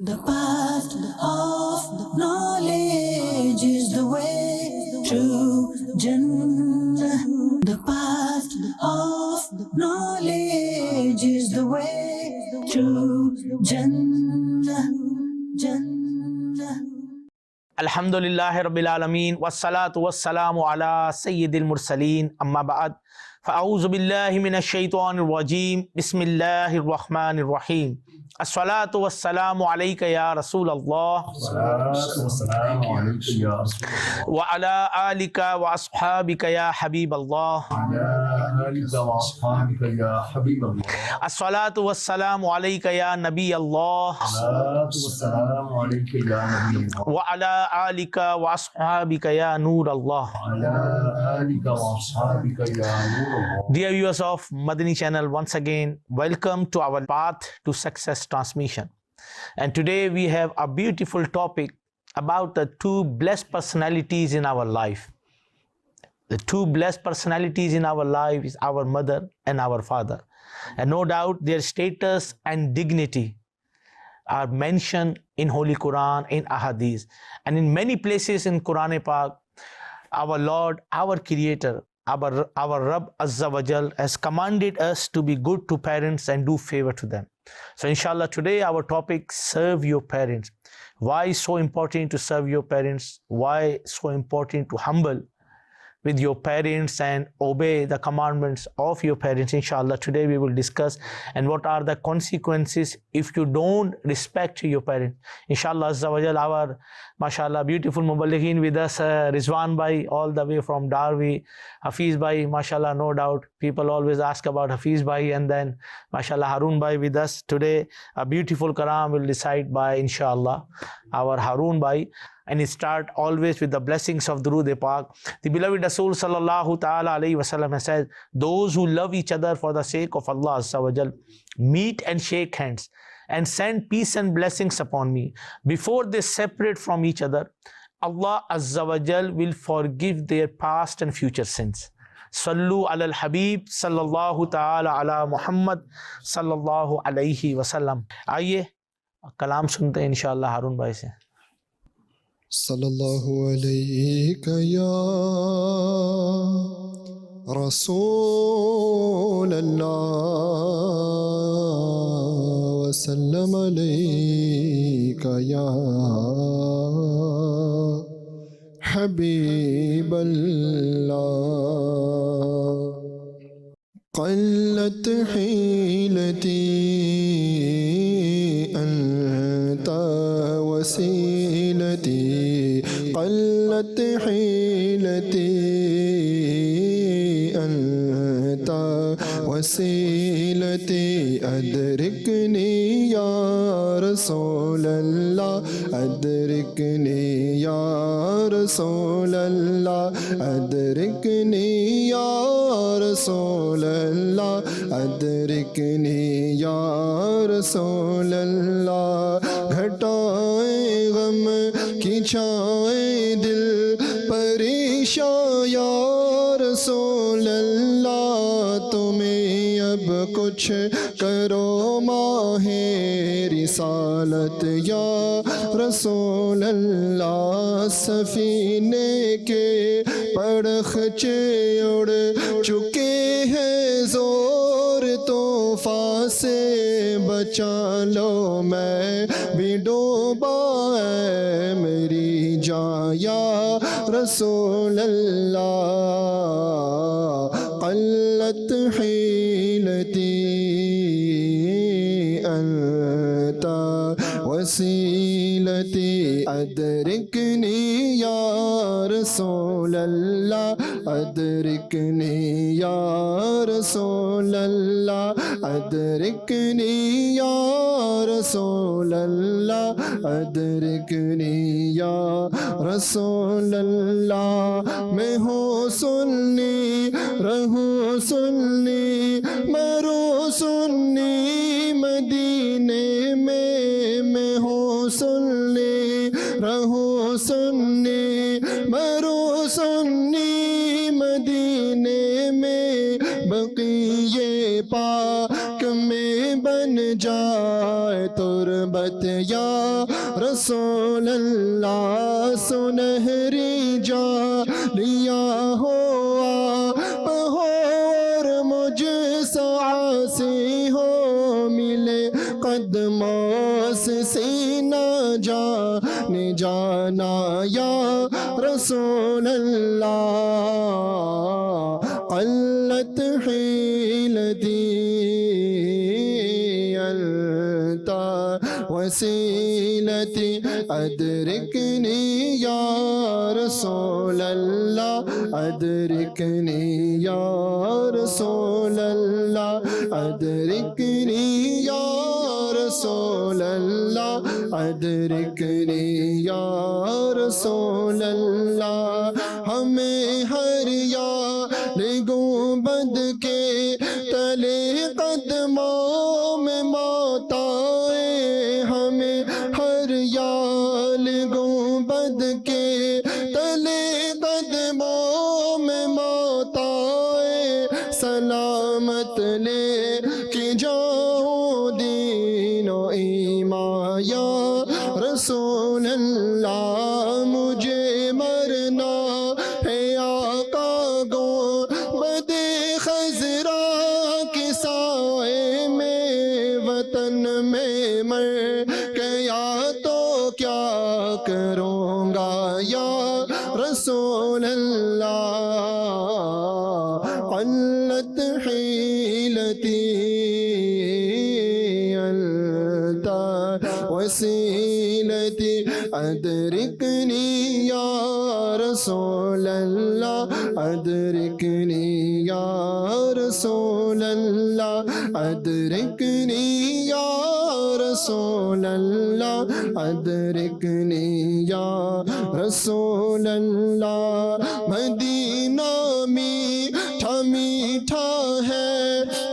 The path of knowledge is the way to Jannah. The path of knowledge is the way to Jannah. Jannah. Alhamdulillahi Rabbil Alameen, wassalatu wassalamu ala Sayyidil Mursaleen, amma ba'd. Fa'auzu billahi minash shaitanir rajim, bismillahir rahmanir rahim. As-salatu wassalamu alayka ya Rasulallah wa ala alika wa ashabika ya Habiballah. As-salatu wassalamu alayka ya Nabi Allah wa ala alika wa ashabika ya Nur Allah. Dear viewers of Madani Channel, once again, welcome to our Path to Success transmission. And today we have a beautiful topic about the two blessed personalities in our life. The two blessed personalities in our life is our mother and our father. And no doubt their status and dignity are mentioned in Holy Quran, in Ahadith. And in many places in Quran Pak, our Lord, our Creator, our Rabb Azza wa Jal has commanded us to be good to parents and do favor to them. So inshallah today our topic, serve your parents. Why so important to serve your parents? Why so important to humble with your parents and obey the commandments of your parents? Inshallah today we will discuss, and what are the consequences if you don't respect your parents. Inshallah Azza wa Jal, our mashallah beautiful muballighin with us, Rizwan bhai all the way from Darwi, Hafiz bhai, mashallah, no doubt people always ask about Hafiz bhai, and then mashallah Harun bhai with us today. A beautiful kalam will decide by inshallah our Harun bhai. And it start always with the blessings of Durood Pak. The beloved Rasul sallallahu ta'ala alayhi wasallam has said, those who love each other for the sake of Allah Azza wa Jal meet and shake hands and send peace and blessings upon me. Before they separate from each other, Allah Azza wa Jal will forgive their past and future sins. Sallu ala al-Habib sallallahu ta'ala ala Muhammad sallallahu alayhi wasallam. Aaiye kalam sunte hain inshallah Harun bhai se. Sallallahu alayka ya Rasul Allah wa sallam alayka ya Habib Allah. قلت حيلتي أنت وسيلتي قلت حيلتي أنت وسيلتي أدركني يا رسول الله أدركني يا رسول الله أدركني يا رسول الله أدركني يا رسول الله. گھٹائیں غم کی چھائیں دل پریشاں یا رسول اللہ. تمہیں اب کچھ کرو ماہ رسالت یا رسول اللہ. سفینے کے پرخچے اڑ چکے ہیں زور طوفان سے بچا لو میں بھی ڈوبا ہے میری جان یا رسول اللہ. قلت حیلتی انت وسیلتی ادرکنی یا رسول اللہ ادرکنی یا رسول اللہ ادرکنی یا رسول اللہ ادرکنی یا رسول اللہ. میں ہوں سنی رہوں سنی مروں سنی مدینے میں ہوں سنی رہوں سنی مروں سنی مدینے میں. پاک میں بن جائے تربت یا رسول اللہ سنہری جالیاں ہو آپ ہو اور مجھ سعاسی ہو ملے قدموں سے سینہ جانے جانا یا رسول اللہ قلت حیلتی انت وسیلتی ادرکنی یا رسول اللہ ادرکنی یا رسول اللہ ادرکنی یا رسول اللہ ادرکنی یا رسول اللہ ہمیں ہر یار گنبد کے تلے قدموں میں موت آئے ہمیں ہر یار گنبد کے تلے قدموں میں موت آئے سلامت لے کے جاؤں دین و ایمان یا رسول اللہ مجھے مرنا ہے آقا گنبد خضرا کے سائے میں وطن میں مر گیا تو کیا کروں گا یا رسول اللہ قلت حیلتی انت وسیلتی ادرکنی یا رسول اللہ ادرکنی یا رسول اللہ ادرکنی یا رسول اللہ ادرکنی یا رسول اللہ مدینہ میٹھا میٹھا ہے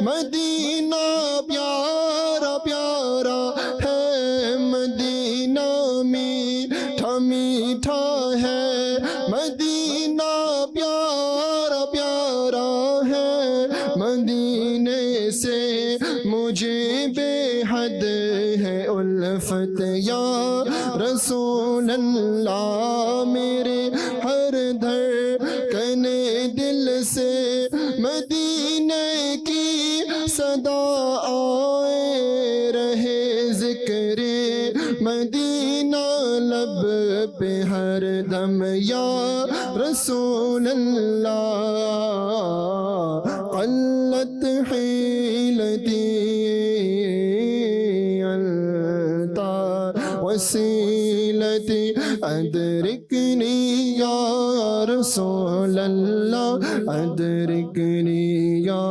مدینہ پیارا پیارا ہے مدینہ میٹھا میٹھا ہے مدینہ پیارا پیارا ہے مدینے سے مجھے بے حد ہے الفت یا رسول اللہ میرے ہر دھڑکن دل سے مدینے کی صدا آئے رہے ذکر مدینہ لب پہ ہر دم یا رسول اللہ قلت حیلتی انت وسیلتی ادرکنی یا رسول اللہ ادرکنی یا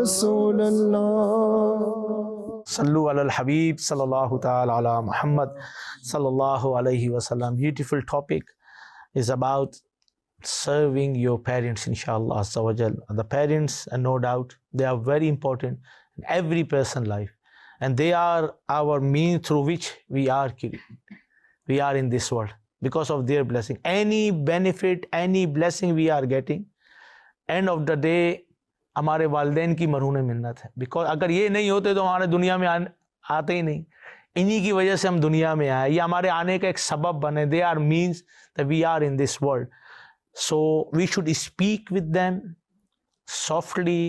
رسول اللہ Sallu ala al-Habib sallallahu ta'ala ala Muhammad sallallahu alayhi wa sallam. Beautiful topic is about serving your parents, inshallah azza wa jal. The parents, and no doubt, they are very important in every person's life. And they are our means through which we are in this world because of their blessing. Any benefit, any blessing we are getting, end of the day, ہمارے والدین کی مرہون منت ہے. Because اگر یہ نہیں ہوتے تو ہمارے دنیا میں آتے ہی نہیں. انہی کی وجہ سے ہم دنیا میں آئے. یہ ہمارے آنے کا ایک سبب بنے. They are means that we are in this world. So we should speak with them softly,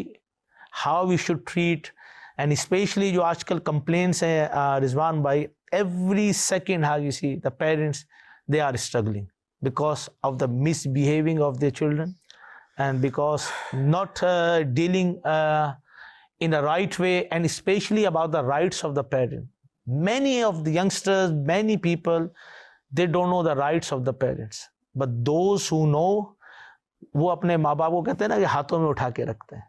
how we should treat. And especially جو آج کل complaints ہیں رضوان بھائی, every second how you see the parents, they are struggling because of the misbehaving of their children. And because not dealing in the right way, and especially about the rights of the parent. Many of the youngsters, many people, they don't know the rights of the parents. But those who know, وہ اپنے ماں باپ کو کہتے ہیں نا کہ ہاتھوں میں اٹھا کے رکھتے ہیں.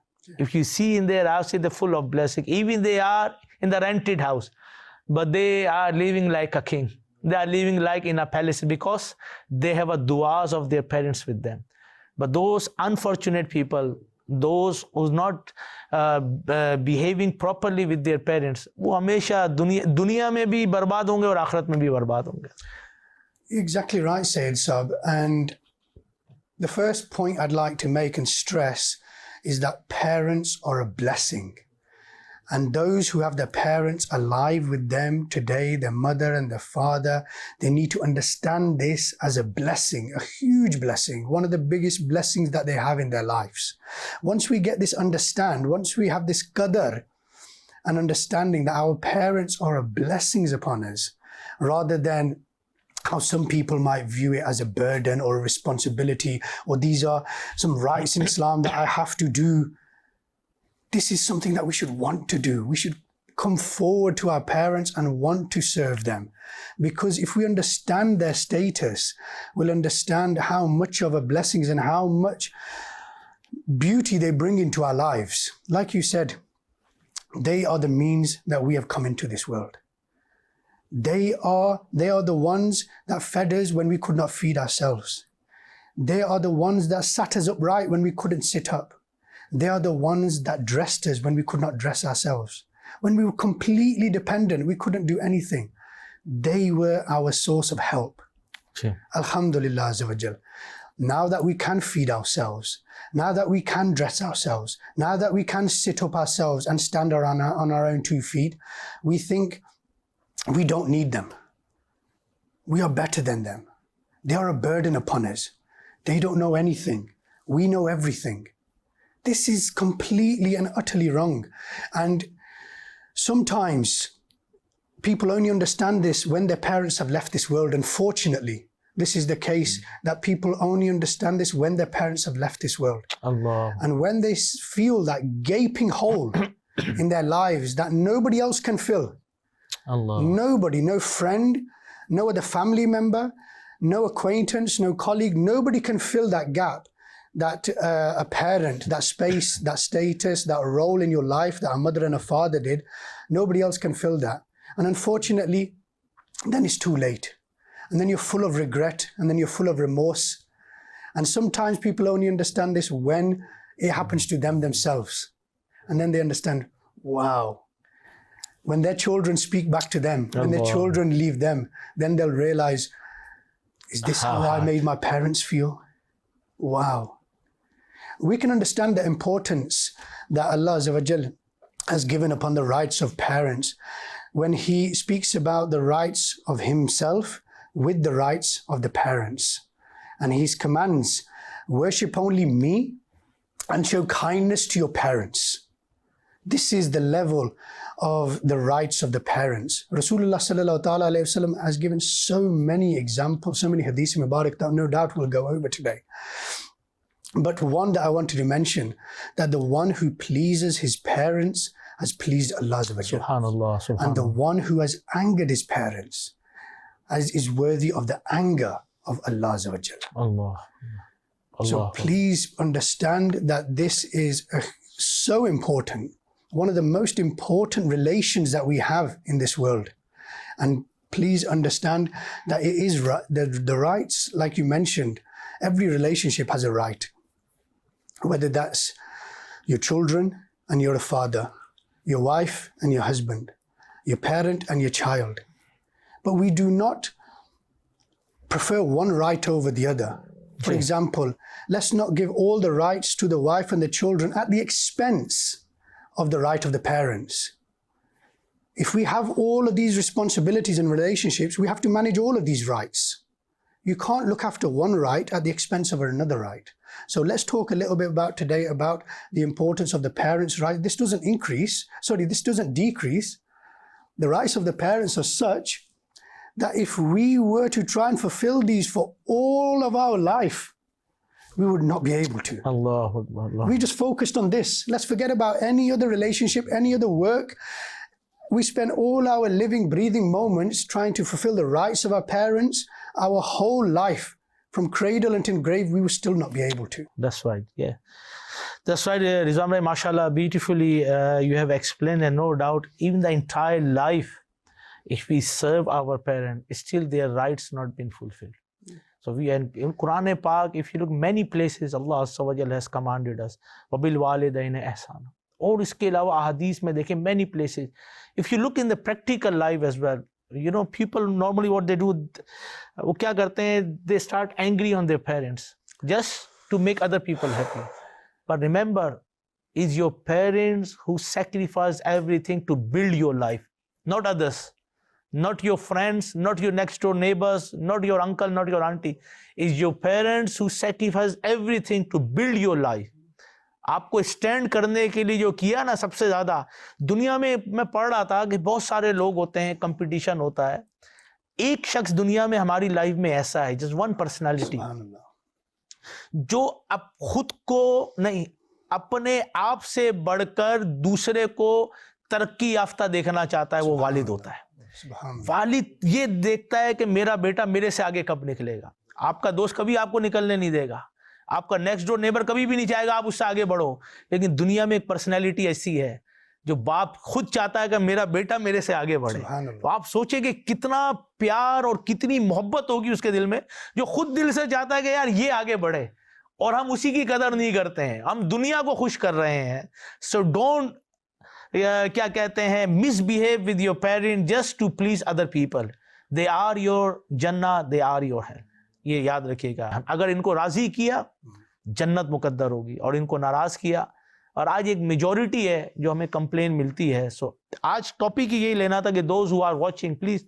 If you see in their house, they're full of blessing. Even they are in the rented house, but they are living like a king. They are living like in a palace because they have a du'as of their parents with them. But those unfortunate people, those who's not behaving properly with their parents, وہ ہمیشہ دنیا میں بھی برباد ہوں گے اور آخرت میں بھی برباد ہوں گے. Exactly right, Sayyid Sab. And the first point I'd like to make and stress is that parents are a blessing. And those who have their parents alive with them today, their mother and their father, they need to understand this as a blessing, a huge blessing, one of the biggest blessings that they have in their lives. Once we get this once we have this qadar and understanding that our parents are blessings upon us, rather than how some people might view it as a burden or a responsibility, or these are some rights in Islam that I have to do. This is something that we should want to do. We should come forward to our parents and want to serve them. Because if we understand their status, we'll understand how much of a blessings and how much beauty they bring into our lives. Like you said, they are the means that we have come into this world. They are the ones that fed us when we could not feed ourselves. They are the ones that sat us upright when we couldn't sit up. They are the ones that dressed us when we could not dress ourselves. When we were completely dependent, we couldn't do anything. They were our source of help. Sure. Alhamdulillah Azza wa Jal. Now that we can feed ourselves, now that we can dress ourselves, now that we can sit up ourselves and stand on our own 2 feet, we think we don't need them. We are better than them. They are a burden upon us. They don't know anything. We know everything. This is completely and utterly wrong. And sometimes people only understand this when their parents have left this world. Unfortunately, this is the case, that people only understand this when their parents have left this world. Allah. And when they feel that gaping hole in their lives that nobody else can fill. Allah. Nobody, no friend, no other family member, no acquaintance, no colleague, nobody can fill that gap. That a parent, that space, that status, that role in your life that a mother and a father did, nobody else can fill that. And unfortunately, then it's too late. And then you're full of regret, and then you're full of remorse. And sometimes people only understand this when it happens to them themselves. And then they understand, wow. When their children speak back to them, when their children leave them, then they'll realize, is this how I made my parents feel? Wow. We can understand the importance that Allah Azza wa Jal has given upon the rights of parents when He speaks about the rights of Himself with the rights of the parents. And His commands, worship only me and show kindness to your parents. This is the level of the rights of the parents. Rasulullah sallallahu ta'ala alayhi wa sallam has given so many examples, so many hadiths mubarak that no doubt we'll go over today. But one that I wanted to mention, that the one who pleases his parents has pleased Allah Azza wa Jal. Subhanallah, subhanallah. And the one who has angered his parents is worthy of the anger of Allah Azza wa Jal. Allah. So please understand that this is so important. One of the most important relations that we have in this world. And please understand that it is the rights, like you mentioned, every relationship has a right. Whether that's your children and you're a father, your wife and your husband, your parent and your child. But we do not prefer one right over the other. For example, let's not give all the rights to the wife and the children at the expense of the right of the parents. If we have all of these responsibilities and relationships, we have to manage all of these rights. You can't look after one right at the expense of another right. So let's talk a little bit about today about the importance of the parents' right. This doesn't decrease. The rights of the parents are such that if we were to try and fulfill these for all of our life, we would not be able to. Allah. We just focused on this. Let's forget about any other relationship, any other work. We spend all our living, breathing moments trying to fulfill the rights of our parents. Our whole life, from cradle until grave, we will still not be able to. That's right, yeah. That's right, Rizwan bhai, mashallah, beautifully you have explained, and no doubt, even the entire life, if we serve our parents, still their rights not been fulfilled. So we, in Quran Pak, if you look many places, Allah Azza wa Jalla has commanded us, وَبِالْ وَالِدَيْنِ إِحْسَانًا. और इसके अलावा अहादीस में देखें many places. If you look in the practical life as well, you know, people normally what they do, वो क्या करते हैं, they start angry on their parents just to make other people happy. But remember, is your parents who sacrifice everything to build your life, not others, not your friends, not your next door neighbors, not your uncle, not your auntie. Is your parents who sacrifice everything to build your life. आपको stand करने के लिए जो किया ना सबसे ज्यादा दुनिया में, मैं पढ़ रहा था कि बहुत सारे लोग होते हैं, कंपटीशन होता है, एक शख्स दुनिया में हमारी लाइफ में ऐसा है, जस्ट वन पर्सनालिटी, जो अब खुद को नहीं, अपने आप से बढ़कर दूसरे को तरक्की याफ्ता देखना चाहता है, वो वालिद होता है। वालिद ये देखता है कि मेरा बेटा मेरे से आगे कब निकलेगा। आपका दोस्त कभी आपको निकलने नहीं देगा, आपका नेक्स्ट डोर नेबर कभी भी नहीं चाहेगा आप उससे आगे बढ़ो, लेकिन दुनिया में एक पर्सनैलिटी ऐसी है जो बाप खुद चाहता है कि मेरा बेटा मेरे से आगे बढ़े। तो आप सोचें कि कितना प्यार और कितनी मोहब्बत होगी उसके दिल में, जो खुद दिल से चाहता है कि यार ये आगे बढ़े, और हम उसी की कदर नहीं करते हैं, हम दुनिया को खुश कर रहे हैं। सो डोंट क्या कहते हैं, misbehave with your parent just to please other people. They are your जन्नत, दे आर योर हेल। ये याद रखिएगा, अगर इनको राजी किया जन्नत मुकद्दर होगी, और इनको नाराज किया, और आज एक मेजॉरिटी है जो हमें कंप्लेन मिलती है। सो आज टॉपिक यही लेना था कि those who are watching please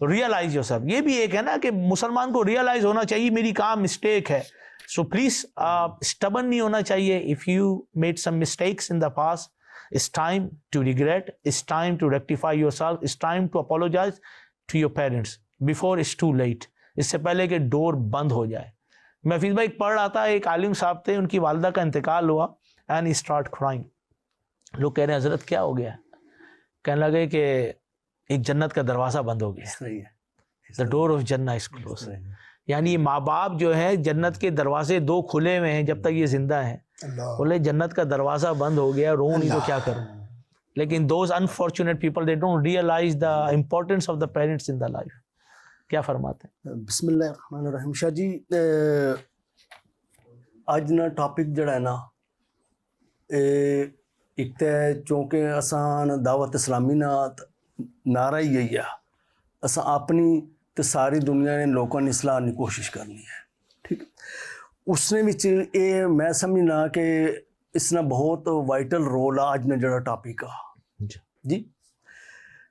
realize yourself. ये भी एक है ना कि मुसलमान को रियलाइज होना चाहिए मेरी काम मिस्टेक है। सो प्लीज स्टबन नहीं होना चाहिए। If you made some mistakes in the past, it's time to regret, it's time to rectify yourself, it's time to apologize to your parents before it's too late, इससे पहले कि door बंद हो जाए। मैं हफीज भाई पढ़ रहा था, एक आलिम साहब थे, उनकी वालदा का इंतकाल हुआ, एंड ही स्टार्ट क्राइंग। लोग कह रहे हैं हजरत क्या हो गया? कहने लगे कि एक जन्नत का दरवाजा बंद हो गया, द डोर ऑफ जन्नत इज क्लोज। यानी ये माँ बाप जो है, जन्नत के दरवाजे दो खुले हुए हैं जब तक ये जिंदा है, बोले जन्नत का दरवाजा बंद हो गया, रो नहीं तो क्या करूं। लेकिन those unfortunate people, they don't realize the importance of the parents in the life. क्या फरमाते हैं? बिस्मिल्लाहिर्रहमानिर्रहीम। शाह जी, अज ना टॉपिक जड़ा है ना, एक तो चूंकि असान दावत इस्लामी ना नारा ही यही है, असा अपनी तो सारी दुनिया ने लोगों ने इसलाह की कोशिश करनी है, ठीक। उसने विच ये मैं समझना कि इसना बहुत वाइटल रोल है अज ना जड़ा टॉपिक आ जी।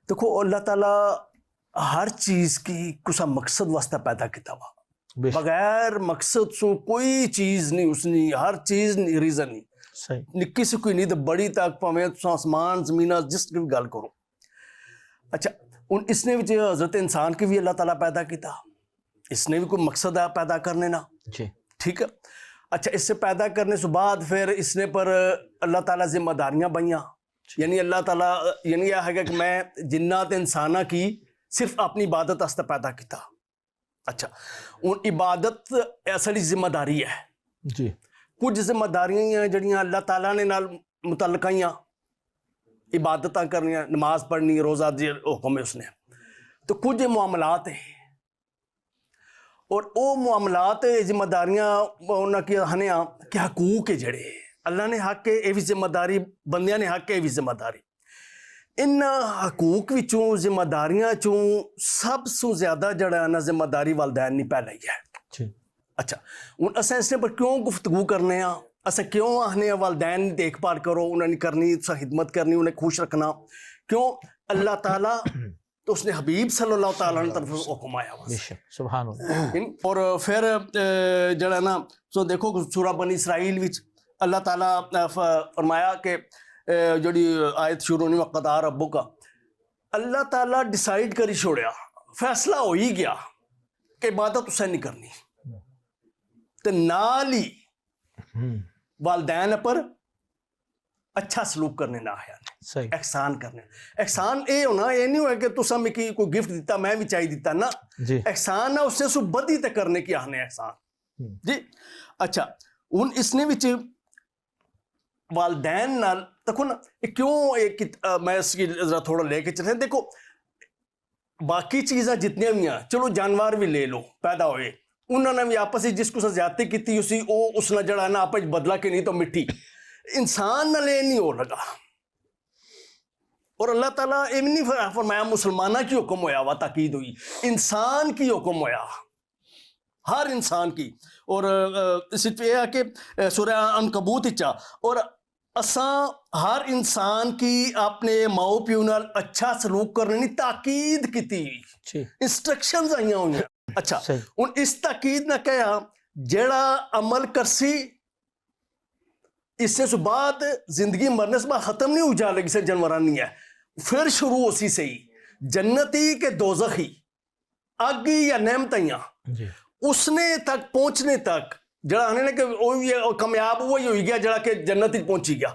देखो अल्लाह ताला हर चीज़ की कुछ मकसद वास्ते पैदा किया वा, बगैर मकसद सो कोई चीज़ नहीं, उसने हर चीज़ रीजन नहीं, निक्की से कोई नहीं तो बड़ी तक, भावें आसमान जमीन जिस भी गल करो। अच्छा, उन इसने भी हजरत इंसान की भी अल्लाह ताला पैदा किया, इसने भी कोई मकसद है पैदा करने ना, ठीक है। अच्छा, इससे पैदा करने से बाद फिर इसने पर अल्लाह ताला जिम्मेदारियां बनियाँ, यानी अल्लाह ताला यानी यह है कि मैं जिन्नात इंसाना की सिर्फ अपनी इबादत वास्ते पैदा किया। अच्छा, उन इबादत असली जिम्मेदारी है जी। कुछ जिम्मेदारियां जड़ियां अल्लाह ताला ने नाल मुतल्लकाइयां, इबादत करनियां, नमाज पढ़नी, रोज़ा दी हुक्म है उसने, तो कुछ मामलात है, और वो मामलात जिम्मेदारियां उन्होंने हने कि हकूक है जड़े अल्लाह ने हक है, ये भी जिम्मेदारी, बंदियां ने हक है, ये भी जिम्मेदारी। इन हकूक विचों जिम्मेदारियां चों सब से ज्यादा जड़ा ना जिम्मेदारी वालदैन ने पहले ही है। अच्छा, हुण असें इस पर क्यों गुफ्तगू करने आ, असें क्यों आखने वालदैन की देखभाल करो, उन्होंने करनी, खिदमत करनी, उन्हें खुश रखना, क्यों? अल्लाह ताला तो उसने हबीब सल्लल्लाहु ताला अलैहि वसल्लम हुक्म आया हुआ, सुभान अल्लाह। और फिर जड़ा ना सो देखो सूरा बनी इसराइल विच अल्लाह ताला फरमाया कि जड़ी आयत शुरू नहीं वक़्तार रब्बु का, अल्लाह ताला डिसाइड करी छोड़िया, फैसला हो ही गया कि इबादत उसे नहीं करनी, तो नाल ही वालदैन पर अच्छा सलूक करने ना आया, एहसान करने। एहसान ये होना, ये नहीं होया कि तुसा मिकी कोई गिफ्ट दिता मैं भी चाहिए दिता ना, एहसान ना उससे सु बदी तक करने की आहने एहसान जी। अच्छा, हुण इसने विच वालदैन नाल देखो ना क्यों एक मैं इसकी जरा थोड़ा लेके चलते। देखो बाकी चीज़ां जितनियां भी हैं, चलो जानवर भी ले लो पैदा होए, उन्होंने भी आपस में जिसको ज्यादती की उसी उसने जड़ा ना आपस बदला कि नहीं तो मिट्टी, इंसान नाल ये नहीं हो लगा। और अल्लाह ताला ये नहीं फरमाया मुसलमाना की हुक्म होया वा ताकीद हुई, इंसान की हुक्म होया, हर इंसान की। और इस कि सूरह अनकबूत इच्चा और اساں ہر انسان کی اپنے ماؤ پیو نال اچھا سلوک کرنے کی تاکید کیتی جی انسٹرکشنز آئیاں ہوئی. اچھا صحیح. ہن اس تاکید نہ کہا جیڑا عمل کرسی اس سے بعد زندگی مرنے سے بعد ختم نہیں ہو جا لگی سے جنورانی ہے, پھر شروع ہو سی صحیح جنتی کے دوزخی آگی یا نعمتیاں جی اس نے تک پہنچنے تک جڑا آنے نے کہ کامیاب وہی ہوئی گیا جڑا کہ جنت ہی پہنچی گیا.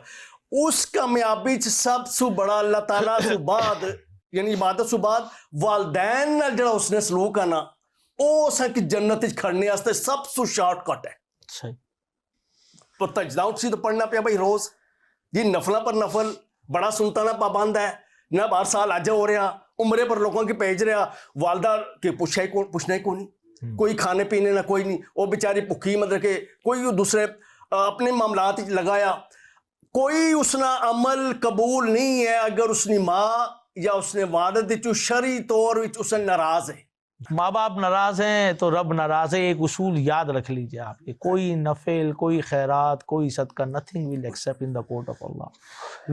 اس کامیابی سب سے بڑا اللہ تعالیٰ سے بعد یعنی عبادت سے بعد والدین نال جڑا اس نے سلوک آنا او سا کہ جنت کھڑنے واسطے سب سے شارٹ کٹ ہے. صحیح. تو تجداؤں سی تو پڑھنا پیا بھائی روز جی, نفلہ پر نفل بڑا سنتانا پابند ہے نہ, ہر سال آجا ہو رہا عمرے پر لوگوں کی بھیج رہا, والدہ کے پوچھنا ہی کو نہیں, کوئی کھانے پینے نہ کوئی نہیں, وہ بیچاری بھوکی مطلب کہ کوئی دوسرے اپنے معاملات لگایا, کوئی اس نے عمل قبول نہیں ہے اگر اس نے ماں یا اس نے والد شرعی طور اس نے ناراض ہے. ماں باپ ناراض ہیں تو رب ناراض ہے. ایک اصول یاد رکھ لیجئے آپ کہ کوئی نفل, کوئی خیرات, کوئی صدقہ, nothing will accept in the court of Allah.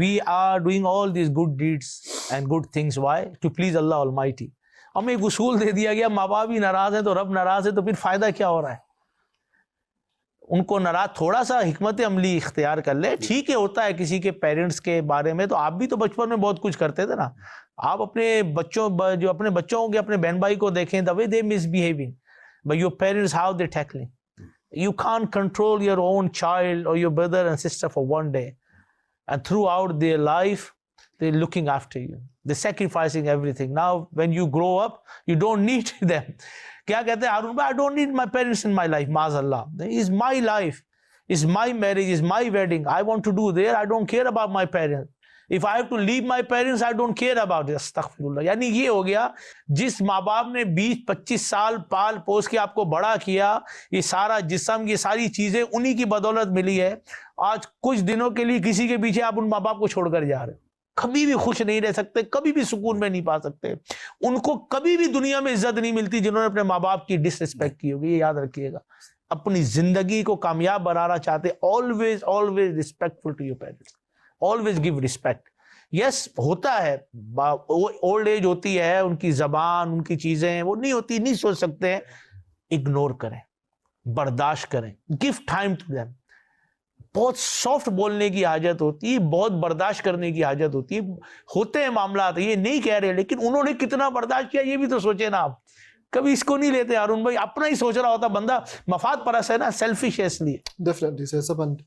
We are doing all these good deeds and good things. Why? To please Allah Almighty. ہمیں ایک اصول دے دیا گیا ماں باپ ہی ناراض ہیں تو رب ناراض ہے, تو پھر فائدہ کیا ہو رہا ہے؟ ان کو ناراض, تھوڑا سا حکمت عملی اختیار کر لے. ٹھیک ہے ہوتا ہے کسی کے پیرنٹس کے بارے میں, تو آپ بھی تو بچپن میں بہت کچھ کرتے تھے نا. آپ اپنے بچوں جو اپنے بچوں ہوں گے اپنے بہن بھائی کو دیکھیں, the way they misbehaving, but your parents how they tackling. You can't control your own child or your brother and sister for one day, and throughout their life they're looking after you, they're sacrificing everything. Now when you grow up you don't need them. کیا کہتے ہیں ہارون بھائی, I don't need my parents in my life. Muaz Allah, it's my life, it's my marriage, it's my wedding, I want to do there, I don't care about my parents. If I have to leave my parents, I don't care about it. استغفراللہ. یعنی یہ ہو گیا جس ماں باپ نے 20-25 سال پال پوس کے آپ کو بڑا کیا, یہ سارا جسم, یہ ساری چیزیں انہی کی بدولت ملی ہے. آج کچھ دنوں کے لیے کسی کے پیچھے آپ ان ماں باپ کو چھوڑ کر جا رہے, کبھی بھی خوش نہیں رہ سکتے, کبھی بھی سکون میں نہیں پا سکتے. ان کو کبھی بھی دنیا میں عزت نہیں ملتی جنہوں نے اپنے ماں باپ کی ڈس ریسپیکٹ کی ہوگی. یہ یاد رکھیے گا. اپنی زندگی کو کامیاب بنانا چاہتے, always respectful to your parents, always give respect. یس ہوتا ہے, اولڈ ایج ہوتی ہے, ان کی زبان, ان کی چیزیں وہ نہیں ہوتی, نہیں سوچ سکتے ہیں, اگنور کریں, برداشت کریں, give time to them. بہت سافٹ بولنے کی حاجت ہوتی ہے, بہت برداشت کرنے کی حاجت ہوتی ہے. ہوتے ہیں معاملات, یہ نہیں کہہ رہے, لیکن انہوں نے کتنا برداشت کیا یہ بھی تو سوچے نا آپ. کبھی اس کو نہیں لیتے ہارون بھائی, اپنا ہی سوچ رہا ہوتا بندہ, مفاد پرست ہے نا, سیلفش ہے اس لیے. Definitely, says up, and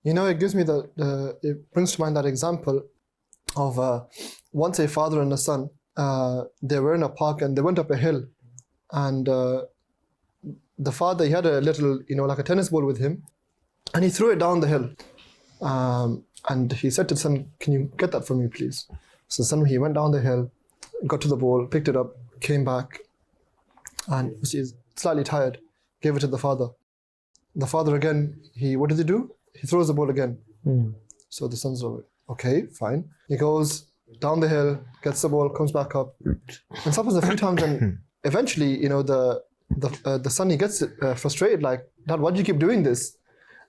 it gives me it brings to mind that example of once a father and a son, they were in a park and they went up a hill, and the father, he had a little, like a tennis ball with him, and he threw it down the hill, and he said to the son, can you get that for me please? So the son, he went down the hill, got to the ball, picked it up, came back, and he's slightly tired, gave it to the father. The father again, what does he do? He throws the ball again. So the son's over, okay, fine. He goes down the hill, gets the ball, comes back up, and this happens a few times, and eventually, the son, he gets frustrated, like, Dad, why do you keep doing this?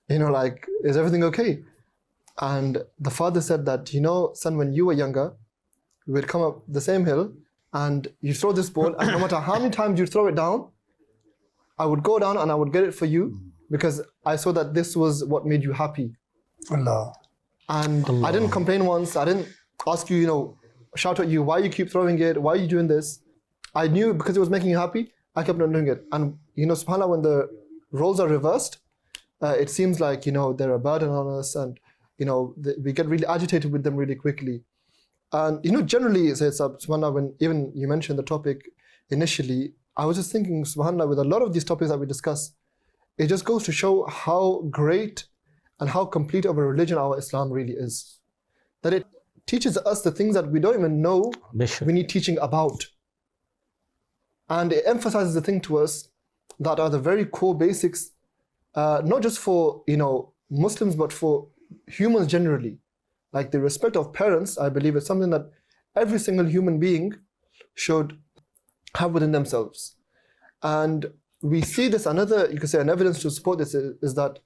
Like, is everything okay? And the father said that, son, when you were younger, we would come up the same hill, and you throw this ball, and no matter how many times you throw it down, I would go down and I would get it for you, because I saw that this was what made you happy. Allah. And Allah. I didn't complain once. I didn't ask you, shout at you, why you keep throwing it? Why are you doing this? I knew because it was making you happy, I kept on doing it. And, subhanAllah, when the roles are reversed, it seems like, they're a burden on us, and, we get really agitated with them really quickly. And, generally, subhanAllah, when even you mentioned the topic initially, I was just thinking, subhanAllah, with a lot of these topics that we discuss, it just goes to show how great and how complete of a religion our Islam really is. That it teaches us the things that we don't even know we need teaching about. And it emphasizes the thing to us that are the very core basics, not just for, Muslims, but for humans generally. Like the respect of parents, I believe, is something that every single human being should have within themselves. And we see this, you could say an evidence to support this is that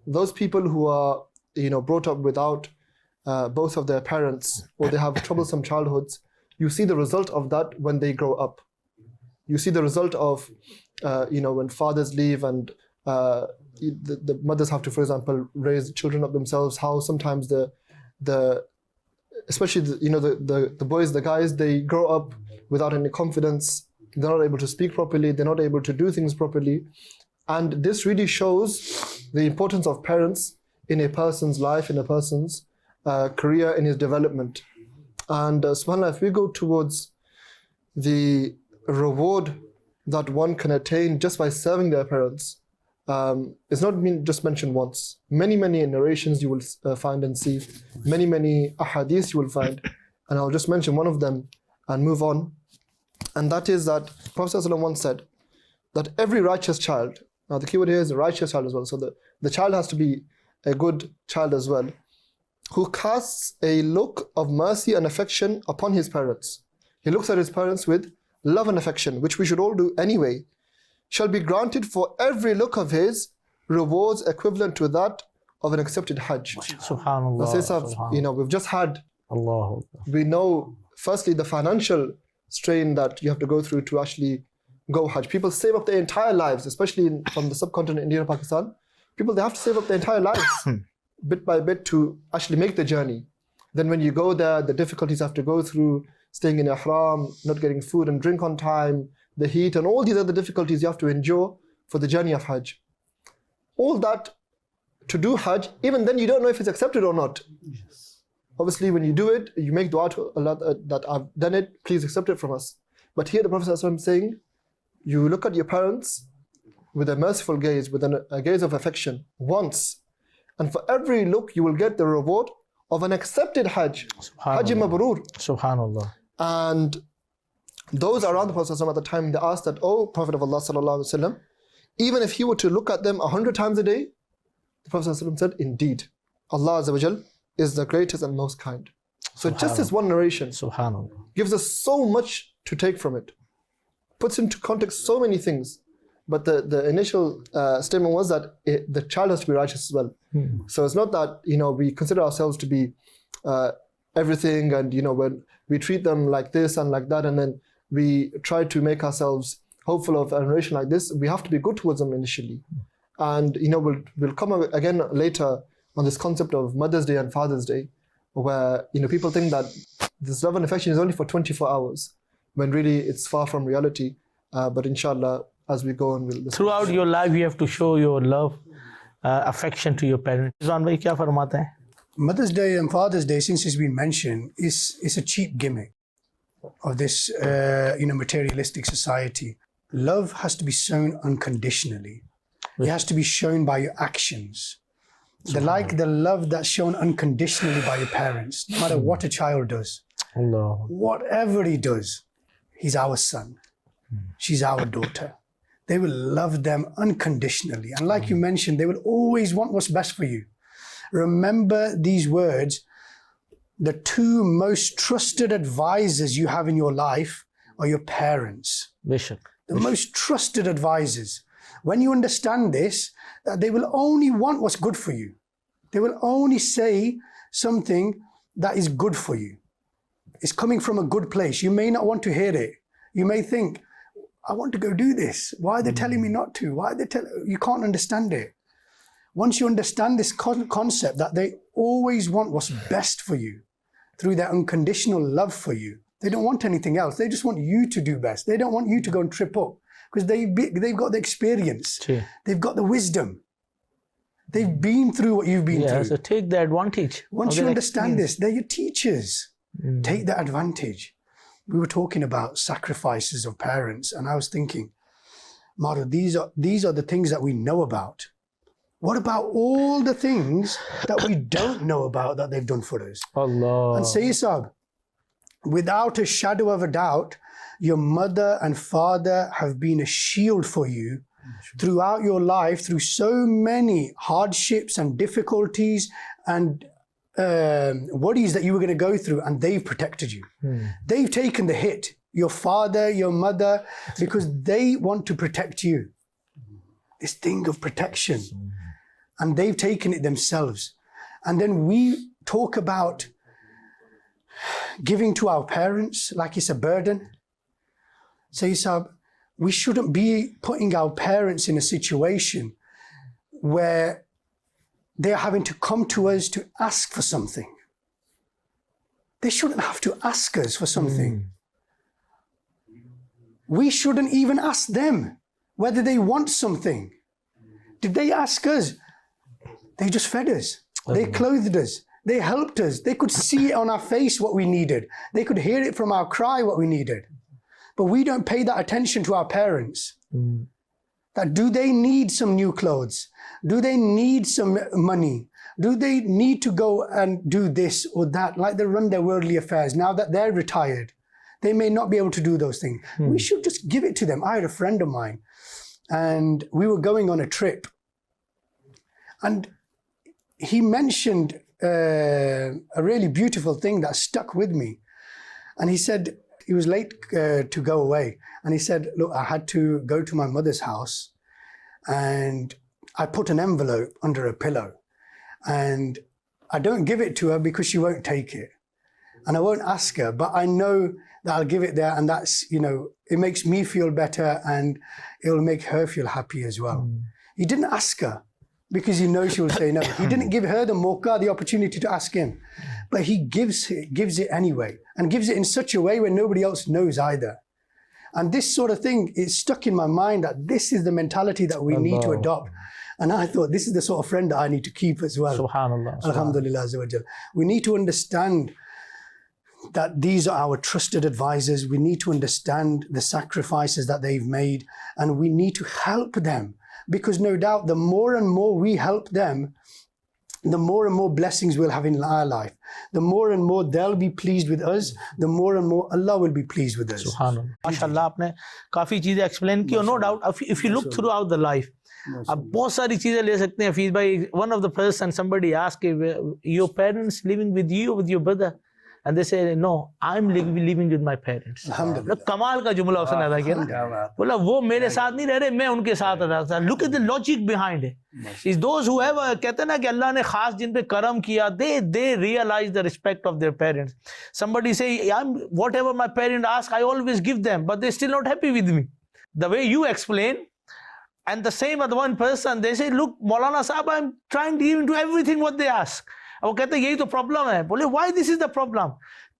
those people who are, brought up without both of their parents, or they have troublesome childhoods, you see the result of that when they grow up. You see the result of, when fathers leave and the mothers have to, for example, raise children up themselves, how sometimes especially the boys, the guys, they grow up without any confidence. They're not able to speak properly. They're not able to do things properly. And this really shows the importance of parents in a person's life, in a person's career, in his development. And subhanAllah, if we go towards the reward that one can attain just by serving their parents, it's not been just mentioned once. Many narrations you will find and see, many ahadith you will find, and I'll just mention one of them and move on. And that is that Prophet ﷺ once said that every righteous child, now the keyword here is a righteous child as well, so the child has to be a good child as well, who casts a look of mercy and affection upon his parents. He looks at his parents with love and affection, which we should all do anyway, shall be granted for every look of his rewards equivalent to that of an accepted Hajj. Subhanallah. We've just had, Allah. we know firstly the financial strain that you have to go through to actually go Hajj. People save up their entire lives, especially from the subcontinent, India and Pakistan. People, they have to save up their entire lives bit by bit to actually make the journey. Then when you go there, the difficulties you have to go through, staying in ihram, not getting food and drink on time, the heat, and all these other difficulties you have to endure for the journey of Hajj. All that to do Hajj, even then you don't know if it's accepted or not. Yes. Obviously, when you do it, you make dua to Allah that I've done it, please accept it from us. But here the Prophet ﷺ is saying, you look at your parents with a merciful gaze, with a gaze of affection once, and for every look you will get the reward of an accepted Hajj. Hajj Mabrur. Subhanallah. And those around the Prophet ﷺ at the time, they asked that, oh Prophet of Allah ﷺ, even if he were to look at them 100 times a day, the Prophet ﷺ said, indeed, Allah Azza wa Jal is the greatest and most kind. So just this one narration gives us so much to take from it, puts into context so many things. But the initial statement was that the child has to be righteous as well. So it's not that we consider ourselves to be everything, and when we treat them like this and like that, and then we try to make ourselves hopeful of a narration like this, we have to be good towards them initially. And we'll come again later on this concept of Mother's Day and Father's Day, where people think that this love and affection is only for 24 hours, when really it's far from reality. But inshallah, as we go on, we'll listen. Throughout your life, you have to show your love, affection to your parents. Rizwan bhai, kya farmata hai? Mother's Day and Father's Day, since it's been mentioned, is a cheap gimmick of this materialistic society. Love has to be shown unconditionally. It has to be shown by your actions. The love that's shown unconditionally by your parents, no matter what a child does. Allah. Whatever he does, he's our son. She's our daughter. They will love them unconditionally. And like you mentioned, they will always want what's best for you. Remember these words: the two most trusted advisors you have in your life are your parents. The most trusted advisors. When you understand this, that they will only want what's good for you. They will only say something that is good for you. It's coming from a good place. You may not want to hear it. You may think, I want to go do this. Why are they telling me not to? You can't understand it. Once you understand this concept that they always want what's best for you through their unconditional love for you, they don't want anything else. They just want you to do best. They don't want you to go and trip up, because they've got the experience. They've got the wisdom. They've been through what you've been through. So take the advantage. Once you understand this, they're your teachers. Take the advantage. We were talking about sacrifices of parents, and I was thinking, Mara, these are the things that we know about. What about all the things that we don't know about that they've done for us? Allah. And say, Sahib, without a shadow of a doubt, your mother and father have been a shield for you throughout your life, through so many hardships and difficulties and worries that you were going to go through, and they've protected you. They've taken the hit, your father, your mother, because they want to protect you. This thing of protection. And they've taken it themselves. And then we talk about giving to our parents like it's a burden. So Isab, we shouldn't be putting our parents in a situation where they're having to come to us to ask for something. They shouldn't have to ask us for something. We shouldn't even ask them whether they want something. Did they ask us? They just fed us. They clothed us. They helped us. They could see it on our face what we needed. They could hear it from our cry what we needed. But we don't pay that attention to our parents. That do they need some new clothes? Do they need some money? Do they need to go and do this or that? Like they run their worldly affairs. Now that they're retired, they may not be able to do those things. We should just give it to them. I had a friend of mine and we were going on a trip. And he mentioned a really beautiful thing that stuck with me. And he said, he was late to go away. And he said, look, I had to go to my mother's house and I put an envelope under a pillow. And I don't give it to her because she won't take it. And I won't ask her, but I know that I'll give it there. And that's, you know, it makes me feel better and it'll make her feel happy as well. He didn't ask her because he knows she will say no. He didn't give her the mawqa, the opportunity to ask him. But he gives it anyway, and gives it in such a way where nobody else knows either. And this sort of thing is stuck in my mind that this is the mentality that we need to adopt. And I thought this is the sort of friend that I need to keep as well. Subhanallah. Alhamdulillah Azza wa Jal. We need to understand that these are our trusted advisors. We need to understand the sacrifices that they've made, and we need to help them. Because no doubt the more and more we help them, the more and more blessings we'll have in our life. The more and more they'll be pleased with us, the more and more Allah will be pleased with us. Subhanallah. MashaAllah, आपने काफी चीजें explain की, no doubt. If you look throughout the life, आप बहुत सारी चीजें ले सकते हैं. हफीज भाई, one of the person, somebody asked, your parents living with you or with your brother? And they say, no, I'm living with my parents. Alhamdulillah. कमाल का जुमला उसने अदा किया ना. बोला वो मेरे साथ नहीं रह रहे, मैं उनके साथ रहा था. Look at the logic behind it. Is those who have, कहते हैं ना कि अल्लाह ने खास जिन पे करम किया, they realize the respect of their parents. Somebody say, whatever my parents ask, I always give them, but they're still not happy with me. The way you explain, and the same other one person, they say, look, Maulana Sahab, I'm trying to give into everything what they ask. वो कहते हैं यही तो problem है. बोले why this is the problem?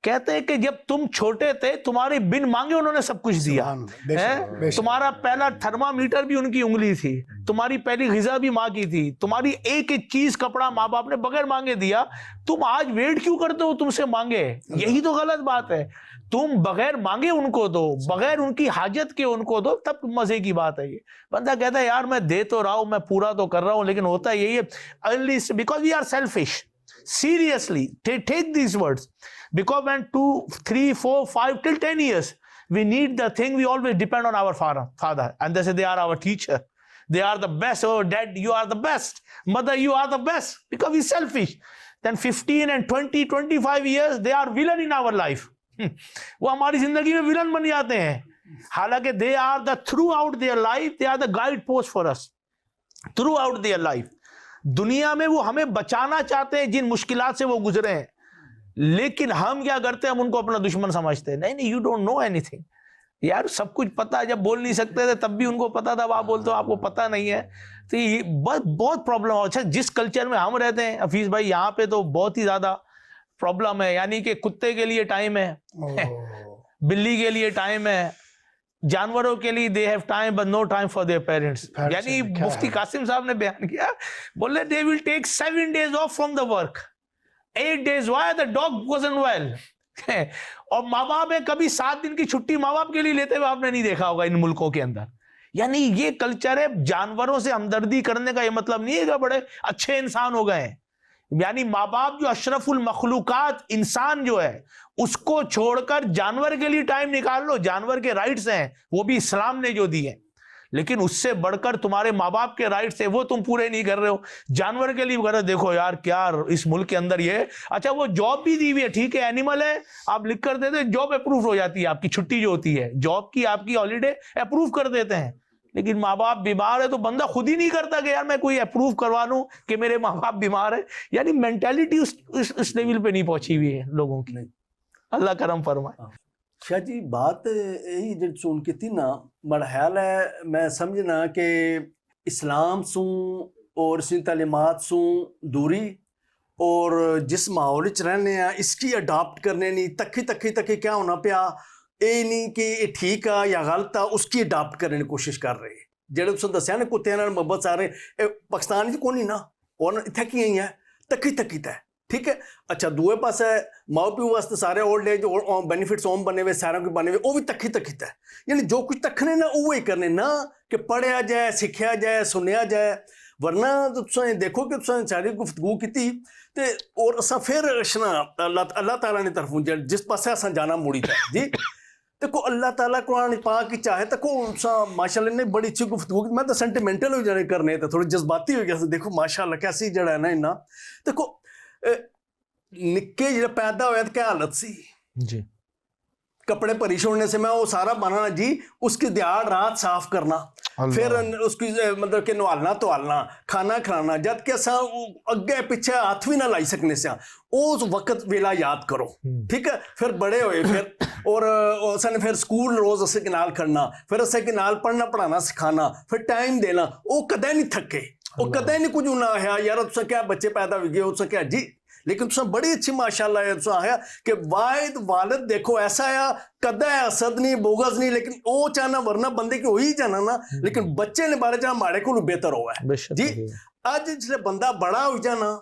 कहते हैं कि जब तुम छोटे थे, तुम्हारे बिन मांगे उन्होंने सब कुछ दिया है. तुम्हारा पहला थर्मामीटर भी उनकी उंगली थी, तुम्हारी पहली ग़िज़ा भी माँ की थी, तुम्हारी एक एक चीज कपड़ा माँ बाप ने बगैर मांगे दिया. तुम आज वेट क्यों करते हो तुमसे मांगे? यही तो गलत बात है. तुम बगैर मांगे उनको दो, बगैर उनकी हाजत के उनको दो, तब मजे की बात है. ये बंदा कहता है यार मैं दे तो रहा हूं, मैं पूरा तो कर रहा हूं, लेकिन होता यही है, early because we are selfish. Seriously, take these words. Because when 2, 3, 4, 5 till 10 years, we need the thing, we always depend on our father. And they say they are our teacher. They are the best. Oh, dad, you are the best. Mother, you are the best. Because we're selfish. Then 15 and 20, 25 years, they are villain in our life. वो हमारी जिंदगी में villain बन जाते हैं. हालांकि they are the throughout their life, they are the guide post for us. Throughout their life. दुनिया में वो हमें बचाना चाहते हैं जिन मुश्किलात से वो गुजरे हैं, लेकिन हम क्या करते हैं, हम उनको अपना दुश्मन समझते हैं. नहीं, यू डोंट नो एनीथिंग. यार सब कुछ पता है, जब बोल नहीं सकते थे तब भी उनको पता था, आप बोलते हो आपको पता नहीं है. तो ये बहुत प्रॉब्लम है. अच्छा, जिस कल्चर में हम रहते हैं हफीज भाई, यहाँ पे तो बहुत ही ज्यादा प्रॉब्लम है. यानी कि कुत्ते के लिए टाइम है, बिल्ली के लिए टाइम है, जानवरों के लिए they have time but no time for their parents. यानी मुफ्ती कासिम साहब ने बयान किया, बोले they will take 7 days off from the work, 8 days why the dog wasn't well. और माँ बाप है, कभी 7 दिन की छुट्टी माँ बाप के लिए लेते हुए आपने नहीं देखा होगा इन मुल्कों के अंदर. यानी ये कल्चर है. जानवरों से हमदर्दी करने का ये मतलब नहीं है कि बड़े अच्छे इंसान हो गए हैं. यानी माँ बाप जो अशरफुल मखलूकात इंसान जो है, उसको छोड़कर जानवर के लिए टाइम निकाल लो. जानवर के राइट्स हैं, वो भी इस्लाम ने जो दिए, लेकिन उससे बढ़कर तुम्हारे माँ बाप के राइट्स है, वो तुम पूरे नहीं कर रहे हो. जानवर के लिए कर, देखो यार क्या इस मुल्क के अंदर ये, अच्छा वो जॉब भी दी हुई है, ठीक है एनिमल है, आप लिख कर देते, जॉब अप्रूव हो जाती है, आपकी छुट्टी जो होती है जॉब की, आपकी हॉलीडे अप्रूव कर देते हैं. لیکن ماں باپ بیمار ہے تو بندہ خود ہی نہیں کرتا کہ یار میں کوئی اپروو کروا لوں کہ میرے ماں باپ بیمار ہے. یعنی مینٹیلٹی اس لیول پہ نہیں پہنچی ہوئی ہے لوگوں کی. اللہ کرم فرمائے. شاہ جی بات یہی جڑ چون کی تھی نا بڑا خیال ہے میں سمجھنا کہ اسلام سوں اور اسی تعلیمات سوں دوری اور جس ماحول چ رہنے ہیں اس کی اڈاپٹ کرنے نہیں تکھی کیا ہونا پیا یہ نہیں کہ یہ ٹھیک ہے یا غلط ہے اس کی اڈاپٹ کرنے کی کوشش کر رہے جڑے تساں دسیا نا کتے نال محبت سارے پاکستان وچ کوئی نہیں نا اور اتنے کی ہیں تکھی تے ٹھیک ہے. اچھا دوے پاس ہے ماں پیو واسطے سارے اولڈ ایج بینیفٹس ہوم بنے ہوئے سارا کوئی بنے ہوئے وہ بھی تکھی تے یعنی جو کچھ تکھنے نا وہی کرنے نہ کہ پڑھیا جائے سکھیا جائے سنیا جائے. ورنہ تساں دیکھو کہ تساں ساری گفتگو کیتی تے اور اساں پھر اللہ تعالیٰ نے طرفوں جس پاسے اساں جانا موڑی تے جی دیکھو اللہ تعالیٰ قرآن پاک کی چاہے تکو ماشاء اللہ نے بڑی اچھی گفتگو کی. میں تو سینٹیمنٹل ہو جانے کرنے تھے تھوڑے جذباتی ہو گیا. دیکھو ماشاء اللہ کیسی جڑا ہے نا انہاں دیکھو نکے جڑا پیدا ہویا تو کیا حالت سی جی کپڑے پری چھوڑنے سے میں وہ سارا بنانا جی اس کی دیہڑ رات صاف کرنا پھر اس کی مطلب کہ نوالنا توالنا کھانا کھلانا جد کہ اساں اگے پیچھے ہاتھ بھی نہ لائی سکنے سے اس وقت ویلا یاد کرو ٹھیک ہے. پھر بڑے ہوئے پھر اور اساں نے پھر سکول روز اسے کے نال کھڑنا پھر اسے کے نال پڑھنا پڑھانا سکھانا پھر ٹائم دینا وہ کدے نہیں تھکے وہ کدے نہیں کچھ نہ آیا یار تساں کیا بچے پیدا ہوئی گئے اساں کیا جی لیکن تساں بڑی اچھی ماشاءاللہ ہے تساں آیا کہ واحد والد دیکھو ایسا ہے کدے حسد نہیں بغض نہیں لیکن او چاہنا ورنہ بندے کی ہوئی جانا نا لیکن بچے نے بارے جانا ماڑے کو بہتر ہوا ہے جی. اج جسے بندہ بڑا ہو جانا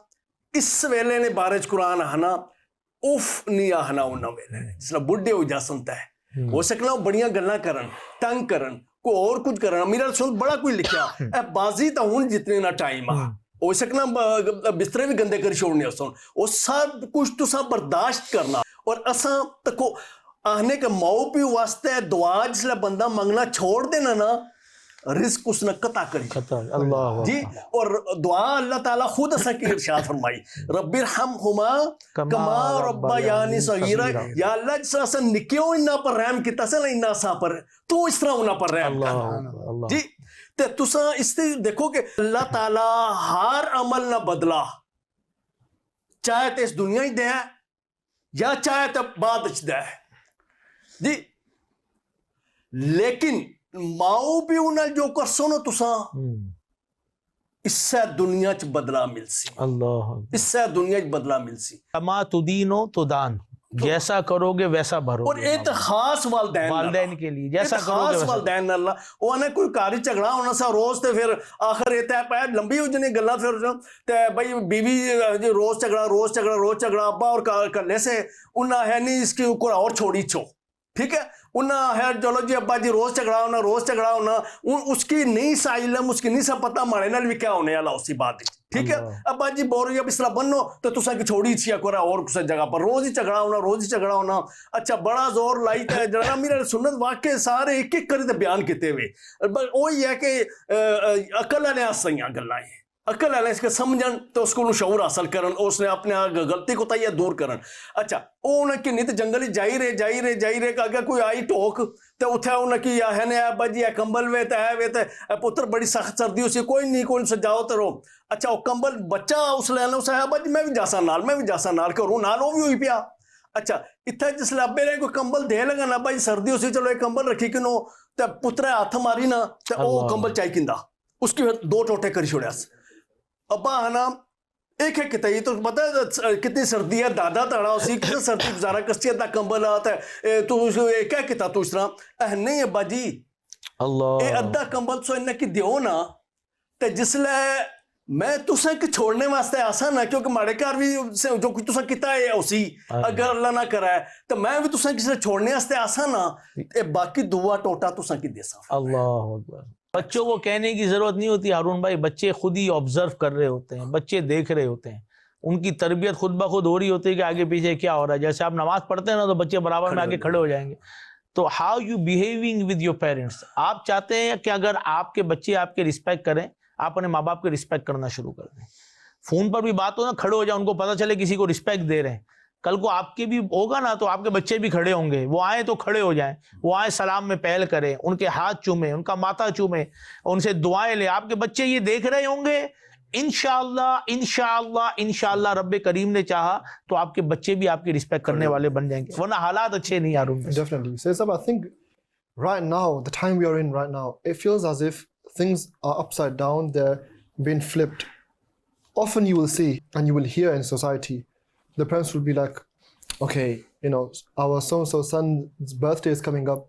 اس ویلے نے بارے قرآن آنا اوف نہیں آنا انہاں ویلے جس بڈھے ہو جا سنتا ہے ہو سکنا بڑیاں گلاں کرن تنگ کرن کو اور کچھ کرن. میرا رسول بڑا کوئی لکھیا اے بازی تا ہن جتنے نہ ٹائم آ ہو سکنا بسترے بھی گندے کر چھوڑنے اساں وہ سب کچھ تساں برداشت کرنا اور اساں تکو آہنے کے ماؤ پیو واسطے دعا جسلے بندہ منگنا چھوڑ دینا نا رزق اس نے قطع کری اللہ جی. اور دعا اللہ تعالیٰ خود اساں کی ارشاد فرمائی رب ارحمہما کما ربیانی صغیرا یا اللہ جس طرح اساں نکیوں انہاں پر رحم کیتا سے نا انہاں اساں پر تو اس طرح انہاں پر رحم کر جی. تے تساں اس سے دیکھو کہ اللہ تعالیٰ ہر عمل نہ بدلا چاہے تے اس دنیا ہی دے یا چاہے تے بعد اچ دے جی. لیکن ماؤ پیو نال جو کرسو نا تساں اس سے دنیا چ بدلا مل سی اللہ اس سے دنیا چ بدلا مل سی. کما تدینو تدان جیسا کرو گے ویسا بھرو اور ایک خاص والدین کے لیے جیسا کرو گے خاص والدین اللہ وہ نہ کوئی کاری جھگڑا ہونا سا روز تے پھر آخر یہ تے پہ لمبی ہو جانی گلاں پھر تے بھائی بیوی روز جھگڑا ابا اور کلے سے انہاں ہے نہیں اس کی اوپر اور چھوڑی چھو ٹھیک ہے انہاں ہے چلو جی ابا جی روز جھگڑا ہونا اس کی نہیں سا علم اس کی نہیں سا پتہ ماڑے نال بھی کیا ہونے والا اسی بات ٹھیک ہے. ابا جی بول اب اس طرح بنو تو تساں کی چھوڑی چھیا کرا اور کسی جگہ پر روز ہی جھگڑا ہونا اچھا بڑا زور لائی تے جڑا میرا سنت واقع سارے ایک ایک کری تے بیان کیتے ہوئے وہی ہے کہ عقل والے آسیاں گلاں ہیں عقل والے اس کے سمجھن تو اس کو شعور حاصل کرن اس نے اپنے غلطی کو تیا دور کرن. اچھا وہ انہیں کی نہیں تو جنگل جائی رہے کہ اگر کوئی آئی ٹوک تو اتھے انہیں کی یا ہے نے ابا جی اے کمبل وے تے ہے وے تے پتر بڑی سخت سردی اسی کوئی نہیں کوئی سجاؤ تے رو اچھا وہ کمبل بچہ اس لینا اس ہے ابا جی میں بھی جاسا نال کروں نال وہ بھی ہوئی پیا. اچھا اتھے جس لئے ابے رہے کوئی کمبل دے لگا نا ابا جی سردی اسی چلو ایک کمبل رکھی کنو تے پترے ہاتھ ماری نا تے وہ کمبل چاہی کندہ اس کی دو ٹوٹے کری چھوڑے ابا ہے نا ایک ہے کتائی تو پتہ ہے کتنی سردی ہے دادا تڑا اسی کتنی سردی گزارا کسی ادھا کمبل آتا ہے تو ایک ہے کتا تو اس طرح نہیں ابا جی اللہ اے ادھا کمبل سو انہیں کی دیو نا تے جس لئے میں تساں کی چھوڑنے واسطے آسان ہے کیونکہ مارے کار بھی جو کچھ تساں کتا ہے اسی اگر اللہ نہ کرائے تو میں بھی تساں کسی چھوڑنے واسطے آسان ہے باقی دعا ٹوٹا تساں کی دے سا. اللہ اکبر. بچوں کو کہنے کی ضرورت نہیں ہوتی ہارون بھائی بچے خود ہی آبزرو کر رہے ہوتے ہیں بچے دیکھ رہے ہوتے ہیں ان کی تربیت خود بخود ہو رہی ہوتی ہے کہ آگے پیچھے کیا ہو رہا ہے. جیسے آپ نماز پڑھتے ہیں نا تو بچے برابر میں آگے کھڑے ہو جائیں گے. تو how you behaving with your parents. آپ چاہتے ہیں کہ اگر آپ کے بچے آپ کے رسپیکٹ کریں آپ اپنے ماں باپ کے رسپیکٹ کرنا شروع کر دیں. فون پر بھی بات ہو نا کھڑے ہو جائیں ان کو پتہ چلے کسی کو رسپیکٹ دے رہے ہیں कल को आपके भी होगा ना तो आपके बच्चे भी खड़े होंगे, वो आए तो खड़े हो जाएं, वो आए सलाम में पहल करें, उनके हाथ चूमें, उनका माथा चूमें, उनसे दुआएं ले। आपके बच्चे ये देख रहे होंगे, इंशाअल्लाह इंशाअल्लाह इंशाअल्लाह रब्बे करीम ने चाहा तो आपके बच्चे भी आपकी रिस्पेक्ट करने वाले बन जाएंगे, वरना हालात अच्छे नहीं यार उनके। Definitely. So, Sab, I think right now, the time we are in right now, it feels as if things are upside down, they're being flipped. Often you will see and you will hear in society, the parents will be like, okay, you know, our so-and-so son's birthday is coming up.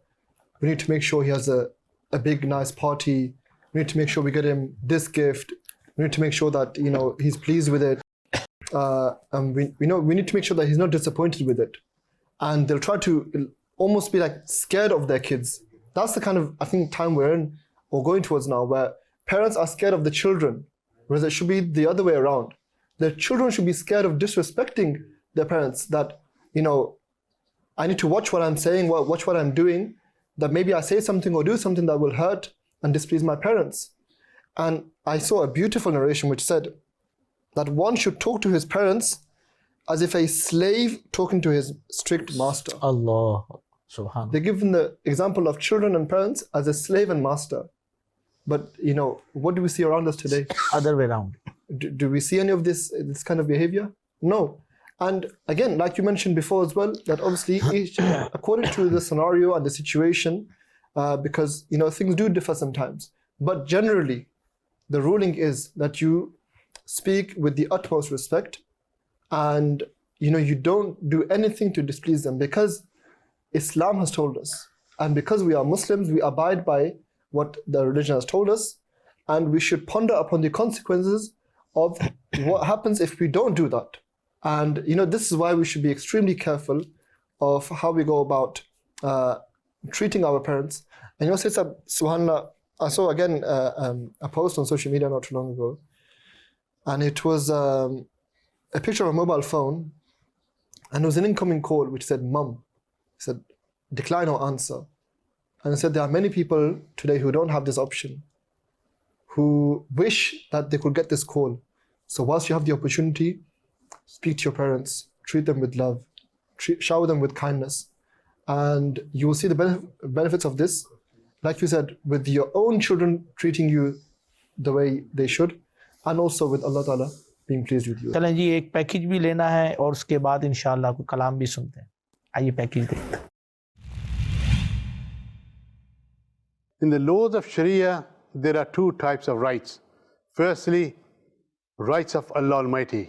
We need to make sure he has a big, nice party. We need to make sure we get him this gift. We need to make sure that, you know, he's pleased with it. And we need to make sure that he's not disappointed with it. And they'll try to almost be like scared of their kids. That's the kind of, I think, time we're in or going towards now, where parents are scared of the children, whereas it should be the other way around. The children should be scared of disrespecting their parents, that, you know, I need to watch what I'm saying, watch what I'm doing, that maybe I say something or do something that will hurt and displease my parents. And I saw a beautiful narration which said that one should talk to his parents as if a slave talking to his strict master. Allah, subhanallah. They're given the example of children and parents as a slave and master. But, you know, what do we see around us today? Other way around. Do we see any of this kind of behavior? No. And again, like you mentioned before as well, that obviously each, according to the scenario and the situation, because, you know, things do differ sometimes. But generally, the ruling is that you speak with the utmost respect, and, you know, you don't do anything to displease them, because Islam has told us, and because we are Muslims, we abide by what the religion has told us, and we should ponder upon the consequences of what happens if we don't do that. And, you know, this is why we should be extremely careful of how we go about treating our parents. And, you know, subhanAllah, I saw again a post on social media not too long ago, and it was a picture of a mobile phone, and it was an incoming call which said, "Mum," it said, "decline or answer." And it said there are many people today who don't have this option, who wish that they could get this call. So whilst you have the opportunity, speak to your parents, treat them with love, shower them with kindness, and you will see the benefits of this. Like you said, with your own children treating you the way they should, and also with Allah Ta'ala being pleased with you. चलें जी, एक package भी लेना है और उसके बाद इंशाअल्लाह कोई कलाम भी सुनते हैं। आइए पैकेज देखते हैं। In the laws of Sharia, there are two types of rights. Firstly, rights of Allah Almighty,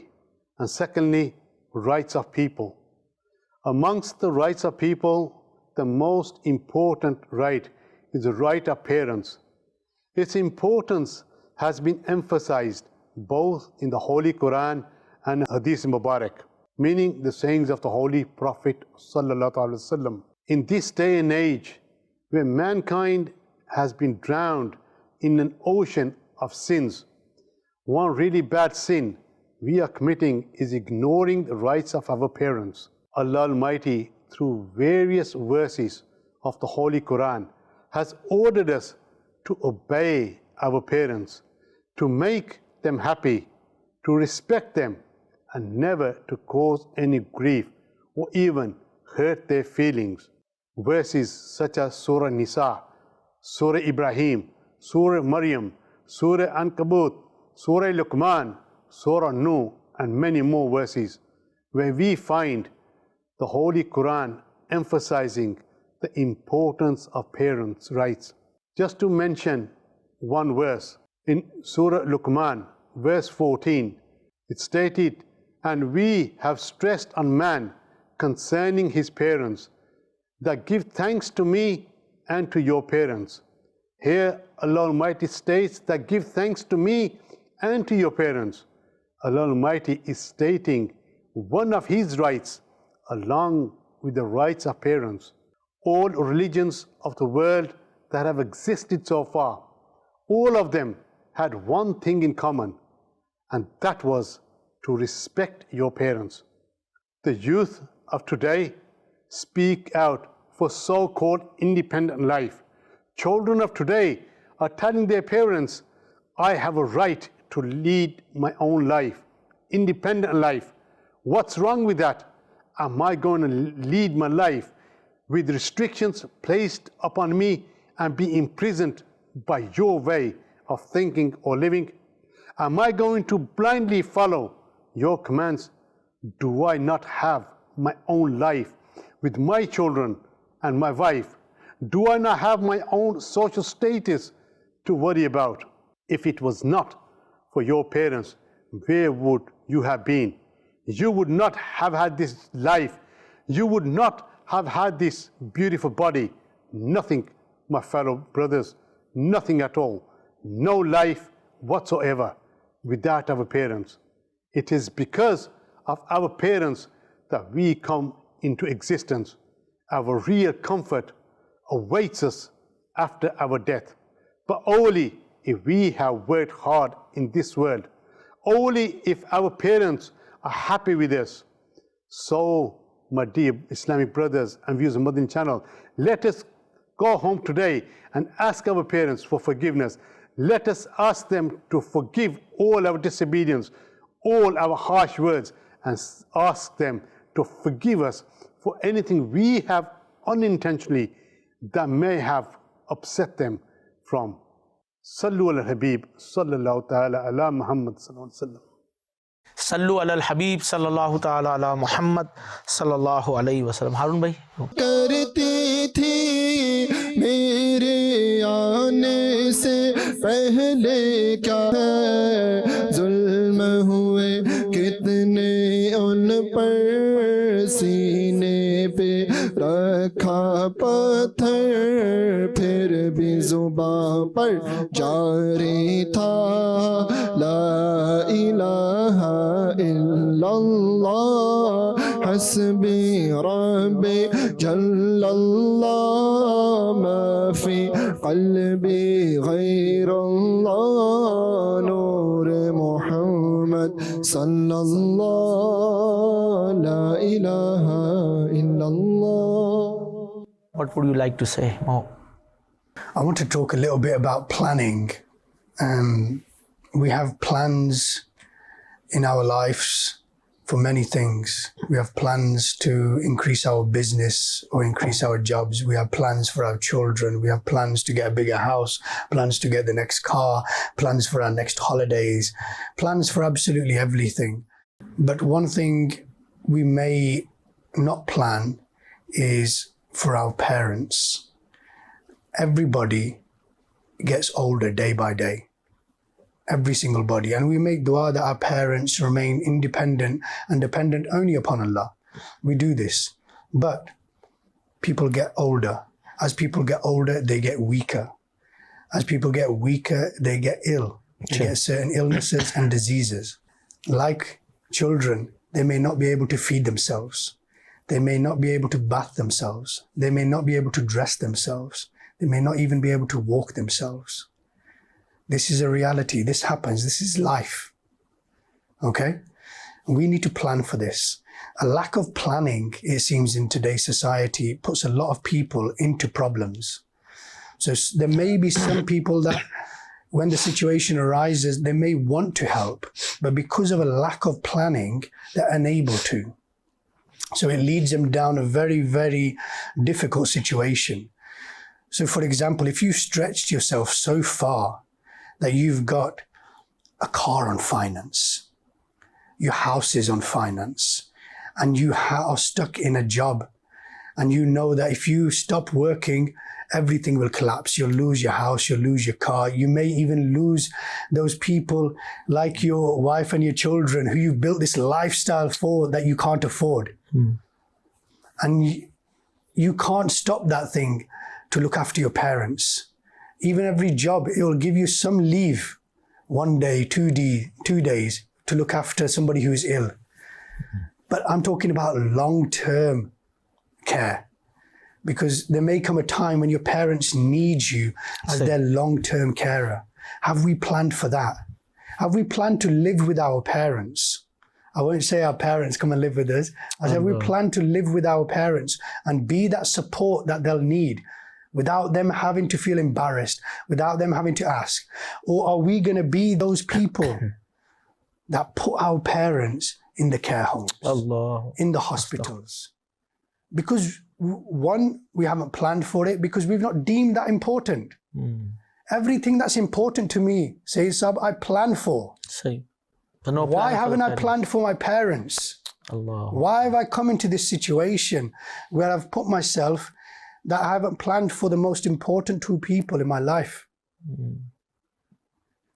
and secondly, rights of people. Amongst the rights of people, the most important right is the right of parents. Its importance has been emphasized both in the Holy Quran and Hadith Mubarak, meaning the sayings of the Holy Prophet Sallallahu Alaihi Wasallam. In this day and age, where mankind has been drowned in an ocean of sins, one really bad sin we are committing is ignoring the rights of our parents. Allah Almighty, through various verses of the Holy Quran, has ordered us to obey our parents, to make them happy, to respect them, and never to cause any grief or even hurt their feelings. Verses such as Surah Nisa, Surah Ibrahim, Surah Maryam, Surah Ankabut, Surah Luqman, Surah Nuh, and many more verses, where we find the Holy Quran emphasizing the importance of parents' rights. Just to mention one verse, in Surah Luqman, verse 14, it stated, "And we have stressed on man concerning his parents, that give thanks to me and to your parents." Here, Allah Almighty states that give thanks to me and to your parents. Allah Almighty is stating one of His rights along with the rights of parents. All religions of the world that have existed so far, all of them had one thing in common, and that was to respect your parents. The youth of today speak out for so-called independent life. Children of today are telling their parents, "I have a right to lead my own life, independent life. What's wrong with that? am I going to lead my life with restrictions placed upon me and be imprisoned by your way of thinking or living? Am I going to blindly follow your commands? Do I not have my own life with my children and my wife? Do I not have my own social status to worry about? If it was not for your parents, where would you have been? You would not have had this life. You would not have had this beautiful body. Nothing, my fellow brothers, nothing at all. No life whatsoever without our parents. It is because of our parents that we come into existence. Our real comfort awaits us after our death, but only if we have worked hard in this world, only if our parents are happy with us. So, my dear Islamic brothers and viewers of Madani Channel, let us go home today and ask our parents for forgiveness. Let us ask them to forgive all our disobedience, all our harsh words, and ask them to forgive us for anything we have unintentionally that may have upset them from. Sallu ala Habib sallallahu ta'ala ala Muhammad sallallahu alaihi wasallam. Sallu ala al-Habib sallallahu ta'ala ala Muhammad sallallahu alaihi wasallam. Harun bhai. करती थी मेरे आने से पहले क्या है जुल्म हुए कितने उन पर सीने पे रखा पत्थर फिर भी जुबां पर जारी था ला इलाहा इल्लल्लाह हस्बी रब्बी जल्लल्लाह माफी क़ल्बी गैरल्लाह नूर मुहम्मद सल्लल्लाह ला इलाहा इल्लल्लाह. What would you like to say? Oh. I want to talk a little bit about planning. We have plans in our lives for many things. We have plans to increase our business or increase our jobs. We have plans for our children. We have plans to get a bigger house, plans to get the next car, plans for our next holidays, plans for absolutely everything. But one thing we may not plan is for our parents. Everybody gets older day by day. Every single body. And we make dua that our parents remain independent and dependent only upon Allah. We do this. But people get older. As people get older, they get weaker. As people get weaker, they get ill. They get certain illnesses and diseases. Like children, they may not be able to feed themselves. They may not be able to bath themselves. They may not be able to dress themselves. They may not even be able to walk themselves. This is a reality. This happens. This is life. Okay? We need to plan for this. A lack of planning, it seems, in today's society puts a lot of people into problems. So there may be some people that when the situation arises, they may want to help, but because of a lack of planning, they're unable to. So it leads them down a very, very difficult situation. So for example, if you stretched yourself so far that you've got a car on finance, your house is on finance, and you are stuck in a job, and you know that if you stop working, everything will collapse. You'll lose your house, you'll lose your car. You may even lose those people like your wife and your children who you've built this lifestyle for that you can't afford. And you can't stop that thing to look after your parents. Even every job, it will give you some leave, 1 day, 2 days, to look after somebody who's ill. But I'm talking about long-term care, because there may come a time when your parents need you as their long-term carer. Have we planned for that? Have we planned to live with our parents? I won't say our parents come and live with us. I said, we plan to live with our parents and be that support that they'll need without them having to feel embarrassed, without them having to ask? Or are we going to be those people that put our parents in the care homes, Allah. in the hospitals. Because one, we haven't planned for it because we've not deemed that important. Everything that's important to me, Sayyid Sahab, I plan for. Sahi. But no Why plan for haven't the I parents. planned for my parents? Allah. Why have I come into this situation where I've put myself that I haven't planned for the most important two people in my life?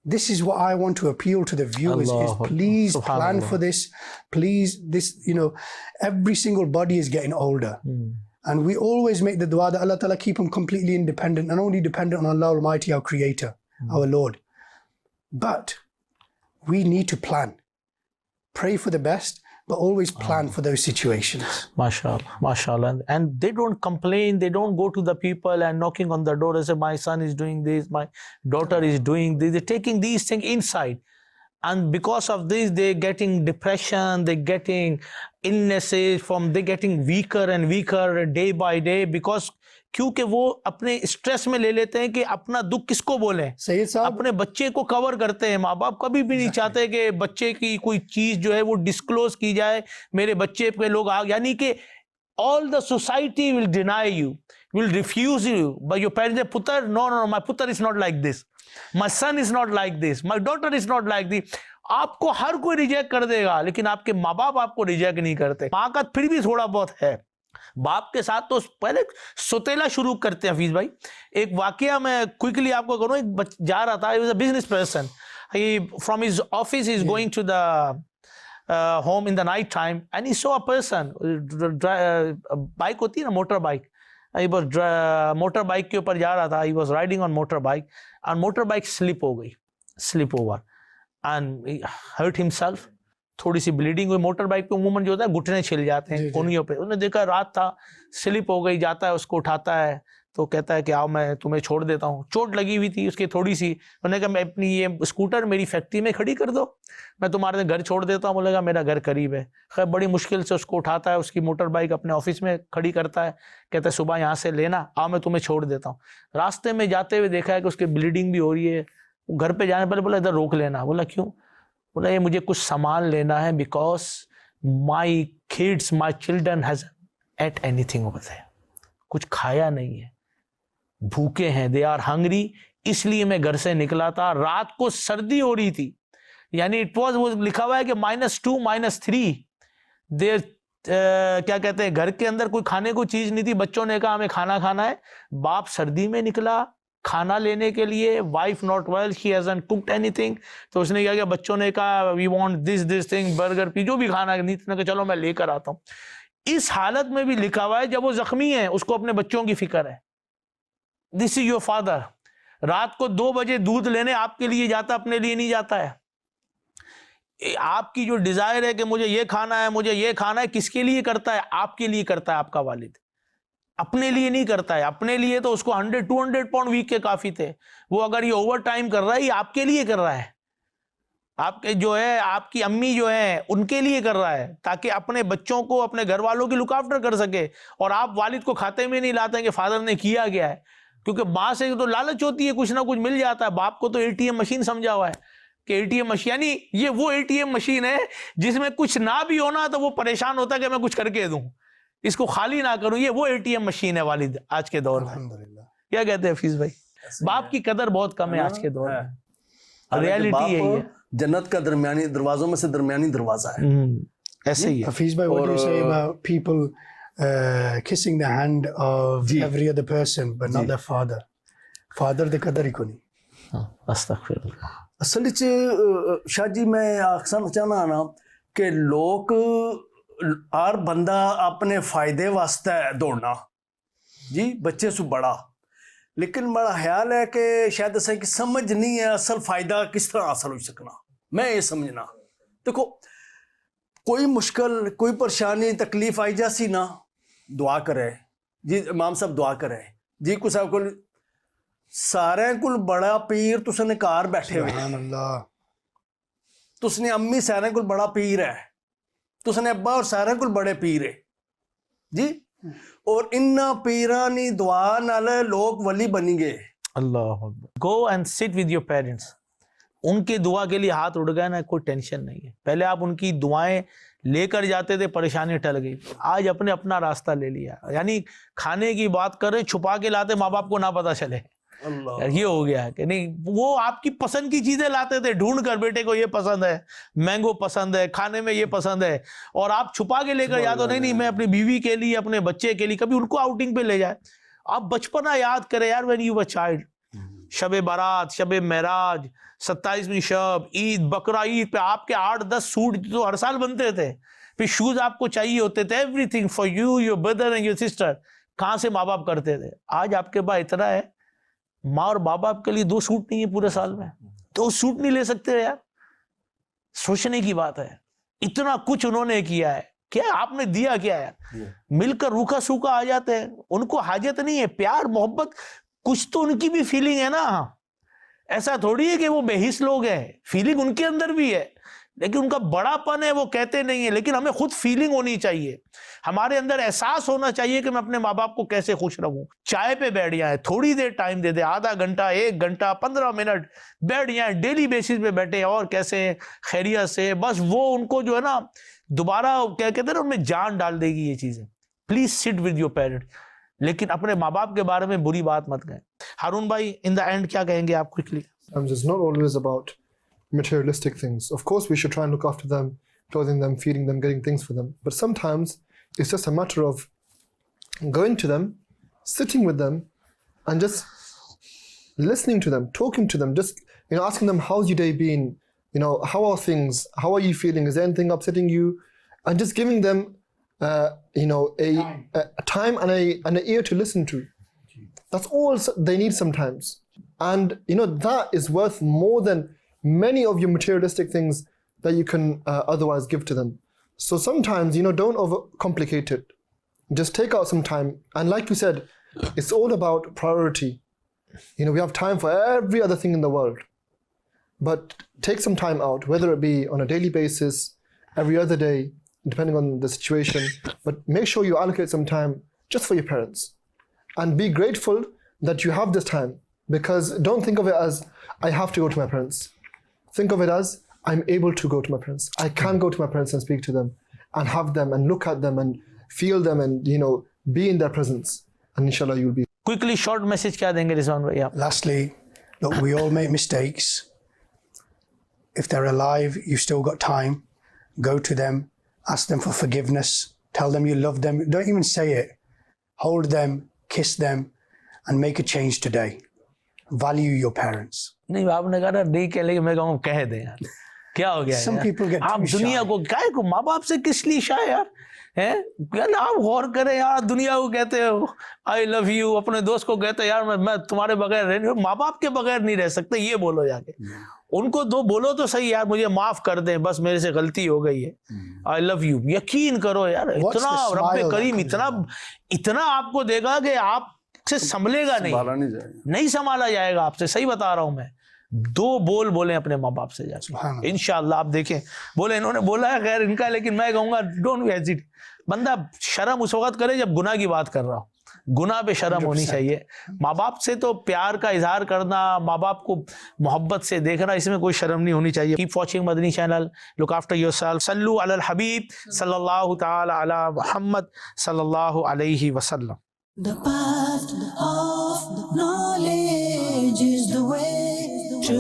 This is what I want to appeal to the viewers Allah. is please plan Subhanallah. for this. Please, this, every single body is getting older. And we always make the dua that Allah Ta'ala keep them completely independent and only dependent on Allah Almighty, our Creator, our Lord. But we need to plan. Pray for the best, but always plan for those situations. MashaAllah, MashaAllah. And they don't complain, they don't go to the people and knocking on the door and say, my son is doing this, my daughter is doing this. They're taking these things inside. And because of this, they're getting depression, they're getting illnesses, they're getting weaker and weaker day by day because کیونکہ وہ اپنے stress میں لے لیتے ہیں کہ اپنا دکھ کس کو بولیں. سید صاحب اپنے بچے کو کور کرتے ہیں. ماں باپ کبھی بھی نہیں چاہتے کہ بچے کی کوئی چیز جو ہے وہ ڈسکلوز کی جائے, میرے بچے پہ لوگ یعنی کہ all the society will deny you, will refuse you, but your parents say, Putar, no, my putar is not like this, my son is not like this, my daughter is not like this. آپ کو ہر کوئی reject کر دے گا لیکن آپ کے ماں باپ آپ کو ریجیکٹ نہیں کرتے. ماں کا پھر بھی تھوڑا بہت ہے, باپ کے ساتھ تو پہلے ستیلا شروع کرتے ہیں. حفیظ بھائی ایک واقعہ میں کوئکلی آپ کو کروں. ایک جا رہا تھا, he was a business person, from his office he is going to the home in the night time and he saw a person, bike ہوتی ہے نا, motor bike, he was motor bike کے اوپر جا رہا تھا, he was riding on motor bike and motor bike slip ہو گئی, slip over and he hurt himself. تھوڑی سی بلیڈنگ ہوئی. موٹر بائک پہ عموماً جو ہوتا ہے گھٹنے چھل جاتے ہیں کونیوں پہ. انہوں نے دیکھا رات تھا, سلپ ہو گئی, جاتا ہے اس کو اٹھاتا ہے تو کہتا ہے کہ آؤ میں تمہیں چھوڑ دیتا ہوں. چوٹ لگی ہوئی تھی اس کی تھوڑی سی. انہوں نے کہا میں اپنی یہ اسکوٹر میری فیکٹری میں کھڑی کر دو, میں تمہارے گھر چھوڑ دیتا ہوں. بولے گا میرا گھر قریب ہے. خیر بڑی مشکل سے اس کو اٹھاتا ہے, اس کی موٹر بائک اپنے آفس میں کھڑی کرتا ہے, کہتا ہے صبح یہاں سے لینا, آؤ میں تمہیں چھوڑ دیتا ہوں. راستے میں جاتے ہوئے دیکھا ہے کہ اس کی بلیڈنگ بھی ہو رہی ہے. گھر پہ جانے پہلے بولا ادھر روک لینا. بولا کیوں؟ بولا یہ مجھے کچھ سامان لینا ہے because my kids, my children has at any thing over there. کچھ کھایا نہیں ہے, بھوکے ہیں, دے آر ہنگری, اس لیے میں گھر سے نکلا تھا. رات کو سردی ہو رہی تھی, یعنی اٹ واز, وہ لکھا ہوا ہے کہ -2 -3 دیر, کیا کہتے ہیں, گھر کے اندر کوئی کھانے کو چیز نہیں تھی. بچوں نے کہا ہمیں کھانا کھانا ہے. باپ سردی میں نکلا کھانا لینے کے لیے. Wife not well, she hasn't cooked anything. تو اس نے کیا کیا, بچوں نے کہا we want this thing, burger پی, جو بھی کھانا نہیں تھا, کہ چلو میں لے کر آتا ہوں. اس حالت میں بھی لکھا ہوا ہے جب وہ زخمی ہیں اس کو اپنے بچوں کی فکر ہے. دس از یور فادر. رات کو 2 بجے دودھ لینے آپ کے لیے جاتا, اپنے لیے نہیں جاتا ہے. آپ کی جو ڈیزائر ہے کہ مجھے یہ کھانا ہے, مجھے یہ کھانا ہے, کس کے لیے کرتا ہے؟ آپ کے لیے کرتا ہے. آپ کا والد اپنے لیے نہیں کرتا ہے. اپنے لیے تو اس کو 100-200 پاؤنڈ ویک کے کافی تھے. وہ اگر یہ اوور ٹائم کر رہا ہے, یہ آپ کے لیے کر رہا ہے. آپ کے جو ہے, آپ کی امی جو ہیں ان کے لیے کر رہا ہے, تاکہ اپنے بچوں کو, اپنے گھر والوں کی لک آفٹر کر سکے. اور آپ والد کو کھاتے میں نہیں لاتے ہیں کہ فادر نے کیا گیا ہے, کیونکہ ماں سے تو لالچ ہوتی ہے, کچھ نہ کچھ مل جاتا ہے. باپ کو تو ATM مشین سمجھا ہوا ہے کہ ATM مشین, یعنی یہ وہ ATM مشین ہے جس میں کچھ نہ بھی ہونا تو وہ پریشان ہوتا ہے کہ میں کچھ کر کے دوں, اس کو خالی نہ کروں. یہ وہ ATM مشین ہے والد آج کے دور میں. الحمدللہ. کیا کہتے ہیں حفیظ بھائی؟ باپ کی قدر بہت کم ہے آج کے دور میں. ریالٹی یہی ہے. جنت کا درمیانی دروازوں میں سے درمیانی دروازہ ہے. ایسے ہی ہے. Hafiz bhai, what do you say about people kissing the hand of every other person but not their father? Father the qadar hi ko nahi. استغفر اللہ. اصل وچ شاہ جی میں آخسنا چاہنا نا کہ لوگ ہر بندہ اپنے فائدے واسطے دوڑنا جی, بچے سے بڑا, لیکن میرا خیال ہے کہ شاید اسے کی سمجھ نہیں ہے اصل فائدہ کس طرح حاصل ہو سکنا. میں یہ سمجھنا, دیکھو کوئی مشکل, کوئی پریشانی, تکلیف آئی جاسی نا, دعا کرے جی. امام صاحب دعا کرے جی. کو صاحب کو سارے کل بڑا پیر تس نے کار بیٹھے ہوئے, سبحان اللہ. تس نے امی سارے کل بڑا پیر ہے, تس نے ابا اور سارے کل بڑے پیر ہے جی. اور ان پیرانی دعا نال لوگ ولی بنی گئے. اللہ اکبر. Go and sit with your parents. ان کے دعا کے لیے ہاتھ اڑ گئے نا, کوئی ٹینشن نہیں ہے. پہلے آپ ان کی دعائیں لے کر جاتے تھے, پریشانی ٹل گئی. آج اپنا راستہ لے لیا, یعنی کھانے کی بات کریں چھپا کے لاتے, ماں باپ کو نہ پتا چلے. یہ ہو گیا ہے کہ نہیں, وہ آپ کی پسند کی چیزیں لاتے تھے ڈھونڈ کر, بیٹے کو یہ پسند ہے, مینگو پسند ہے, کھانے میں یہ پسند ہے, اور آپ چھپا کے لے کر یا تو نہیں میں اپنی بیوی کے لیے, اپنے بچے کے لیے, کبھی ان کو آؤٹنگ پہ لے جائے. آپ بچپنا یاد کریں یار, when you were child, شب بارات, شب معراج, 27ویں شب, عید, بقرہ عید پہ آپ کے 8-10 سوٹ تو ہر سال بنتے تھے. پھر شوز آپ کو چاہیے ہوتے تھے, every thing for you, your brother and your sister. کہاں سے ماں باپ کرتے تھے. آج آپ کے پاس اتنا ہے, ماں اور باپ آپ کے لیے 2 سوٹ نہیں ہے پورے سال میں, 2 سوٹ نہیں لے سکتے یار. سوچنے کی بات ہے, اتنا کچھ انہوں نے کیا ہے, کیا آپ نے دیا کیا ہے. مل کر روکھا سوکھا آ جاتے ہیں, ان کو حاجت نہیں ہے. پیار محبت کچھ تو ان کی بھی فیلنگ ہے نا. ایسا تھوڑی ہے کہ وہ بے حس لوگ ہیں, فیلنگ ان کے اندر بھی ہے, لیکن ان کا بڑا پن ہے وہ کہتے نہیں ہیں. لیکن ہمیں خود فیلنگ ہونی چاہیے, ہمارے اندر احساس ہونا چاہیے کہ میں اپنے ماں باپ کو کیسے خوش رکھوں. چائے پہ بیٹھ جائیں, تھوڑی دیر ٹائم دے دیں, آدھا گھنٹہ, 1 گھنٹہ, 15 منٹ بیٹھ جائیں, ڈیلی بیسس پہ بیٹھے, اور کیسے خیریت سے, بس وہ ان کو جو ہے نا دوبارہ کیا کہتے ہیں نا, ان میں جان ڈال دے گی یہ چیزیں. Please sit with your parent, لیکن اپنے ماں باپ کے بارے میں بری بات مت کہیں. ہارون بھائی, ان دا اینڈ کیا کہیں گے آپ quickly? It's not always about materialistic things. Of course, we should try and look after them, clothing them, feeding them, getting things for them. But sometimes it's just a matter of going to them, sitting with them, and just listening to them, talking to them, just asking them, how's your day been? How are things? How are you feeling? Is there anything upsetting you? And just giving them a time and an ear to listen to. That's all they need sometimes. And that is worth more than many of your materialistic things that you can otherwise give to them. So sometimes don't overcomplicate it. Just take out some time, and like you said, it's all about priority. We have time for every other thing in the world, but take some time out, whether it be on a daily basis, every other day, depending on the situation, but make sure you allocate some time just for your parents, and be grateful that you have this time. Because don't think of it as, I have to go to my parents. Think of it as, I'm able to go to my parents. I can go to my parents and speak to them, and have them, and look at them, and feel them, and be in their presence. And inshallah you'll be. Quickly, short message kya denge Rizwan bhai aap? Lastly, look, we all make mistakes. If they're alive, you've still got time. Go to them, ask them for forgiveness, tell them you love them. Don't even say it. Hold them, kiss them, and make a change today. Value your parents. نہیں, آپ نے کہا نا نہیں کہہ لے, میں کہوں کہہ دیں یار, کیا ہو گیا Some people get آپ too دنیا shy. کو کائے کو, ماں باپ سے کس لیے شائع یار ہے. آپ غور کریں یار, دنیا کو کہتے ہو آئی لو یو, اپنے دوست کو کہتے ہیں یار میں تمہارے بغیر رہ نہیں, ماں باپ کے بغیر نہیں رہ سکتے, یہ بولو جا کے. ان کو بولو تو صحیح یار, مجھے معاف کر دیں, بس میرے سے غلطی ہو گئی ہے, آئی لو یو. یقین کرو یار, اتنا رب کریم اتنا آپ کو دے گا کہ آپ سے سنبھلے گا نہیں سنبھالا جائے گا آپ سے. صحیح بتا رہا ہوں میں. 2 بول بولیں اپنے ماں باپ سے جا کے, انشاءاللہ آپ دیکھیں. بولے انہوں نے بولا ہے خیر ان کا, لیکن میں کہوں گا ڈونٹ ہیزیٹ. بندہ شرم اس وقت کرے جب گناہ کی بات کر رہا ہو, گناہ پہ شرم ہونی چاہیے. ماں باپ سے تو پیار کا اظہار کرنا, ماں باپ کو محبت سے دیکھنا, اس میں کوئی شرم نہیں ہونی چاہیے. Keep watching Madani channel, look after your self, صلو علی الحبیب صلی اللہ تعالی علی محمد صلی اللہ علیہ وسلم. The path of knowledge is the way to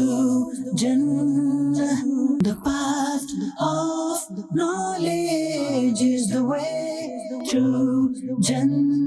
Jannah. The path of knowledge is the way to Jannah.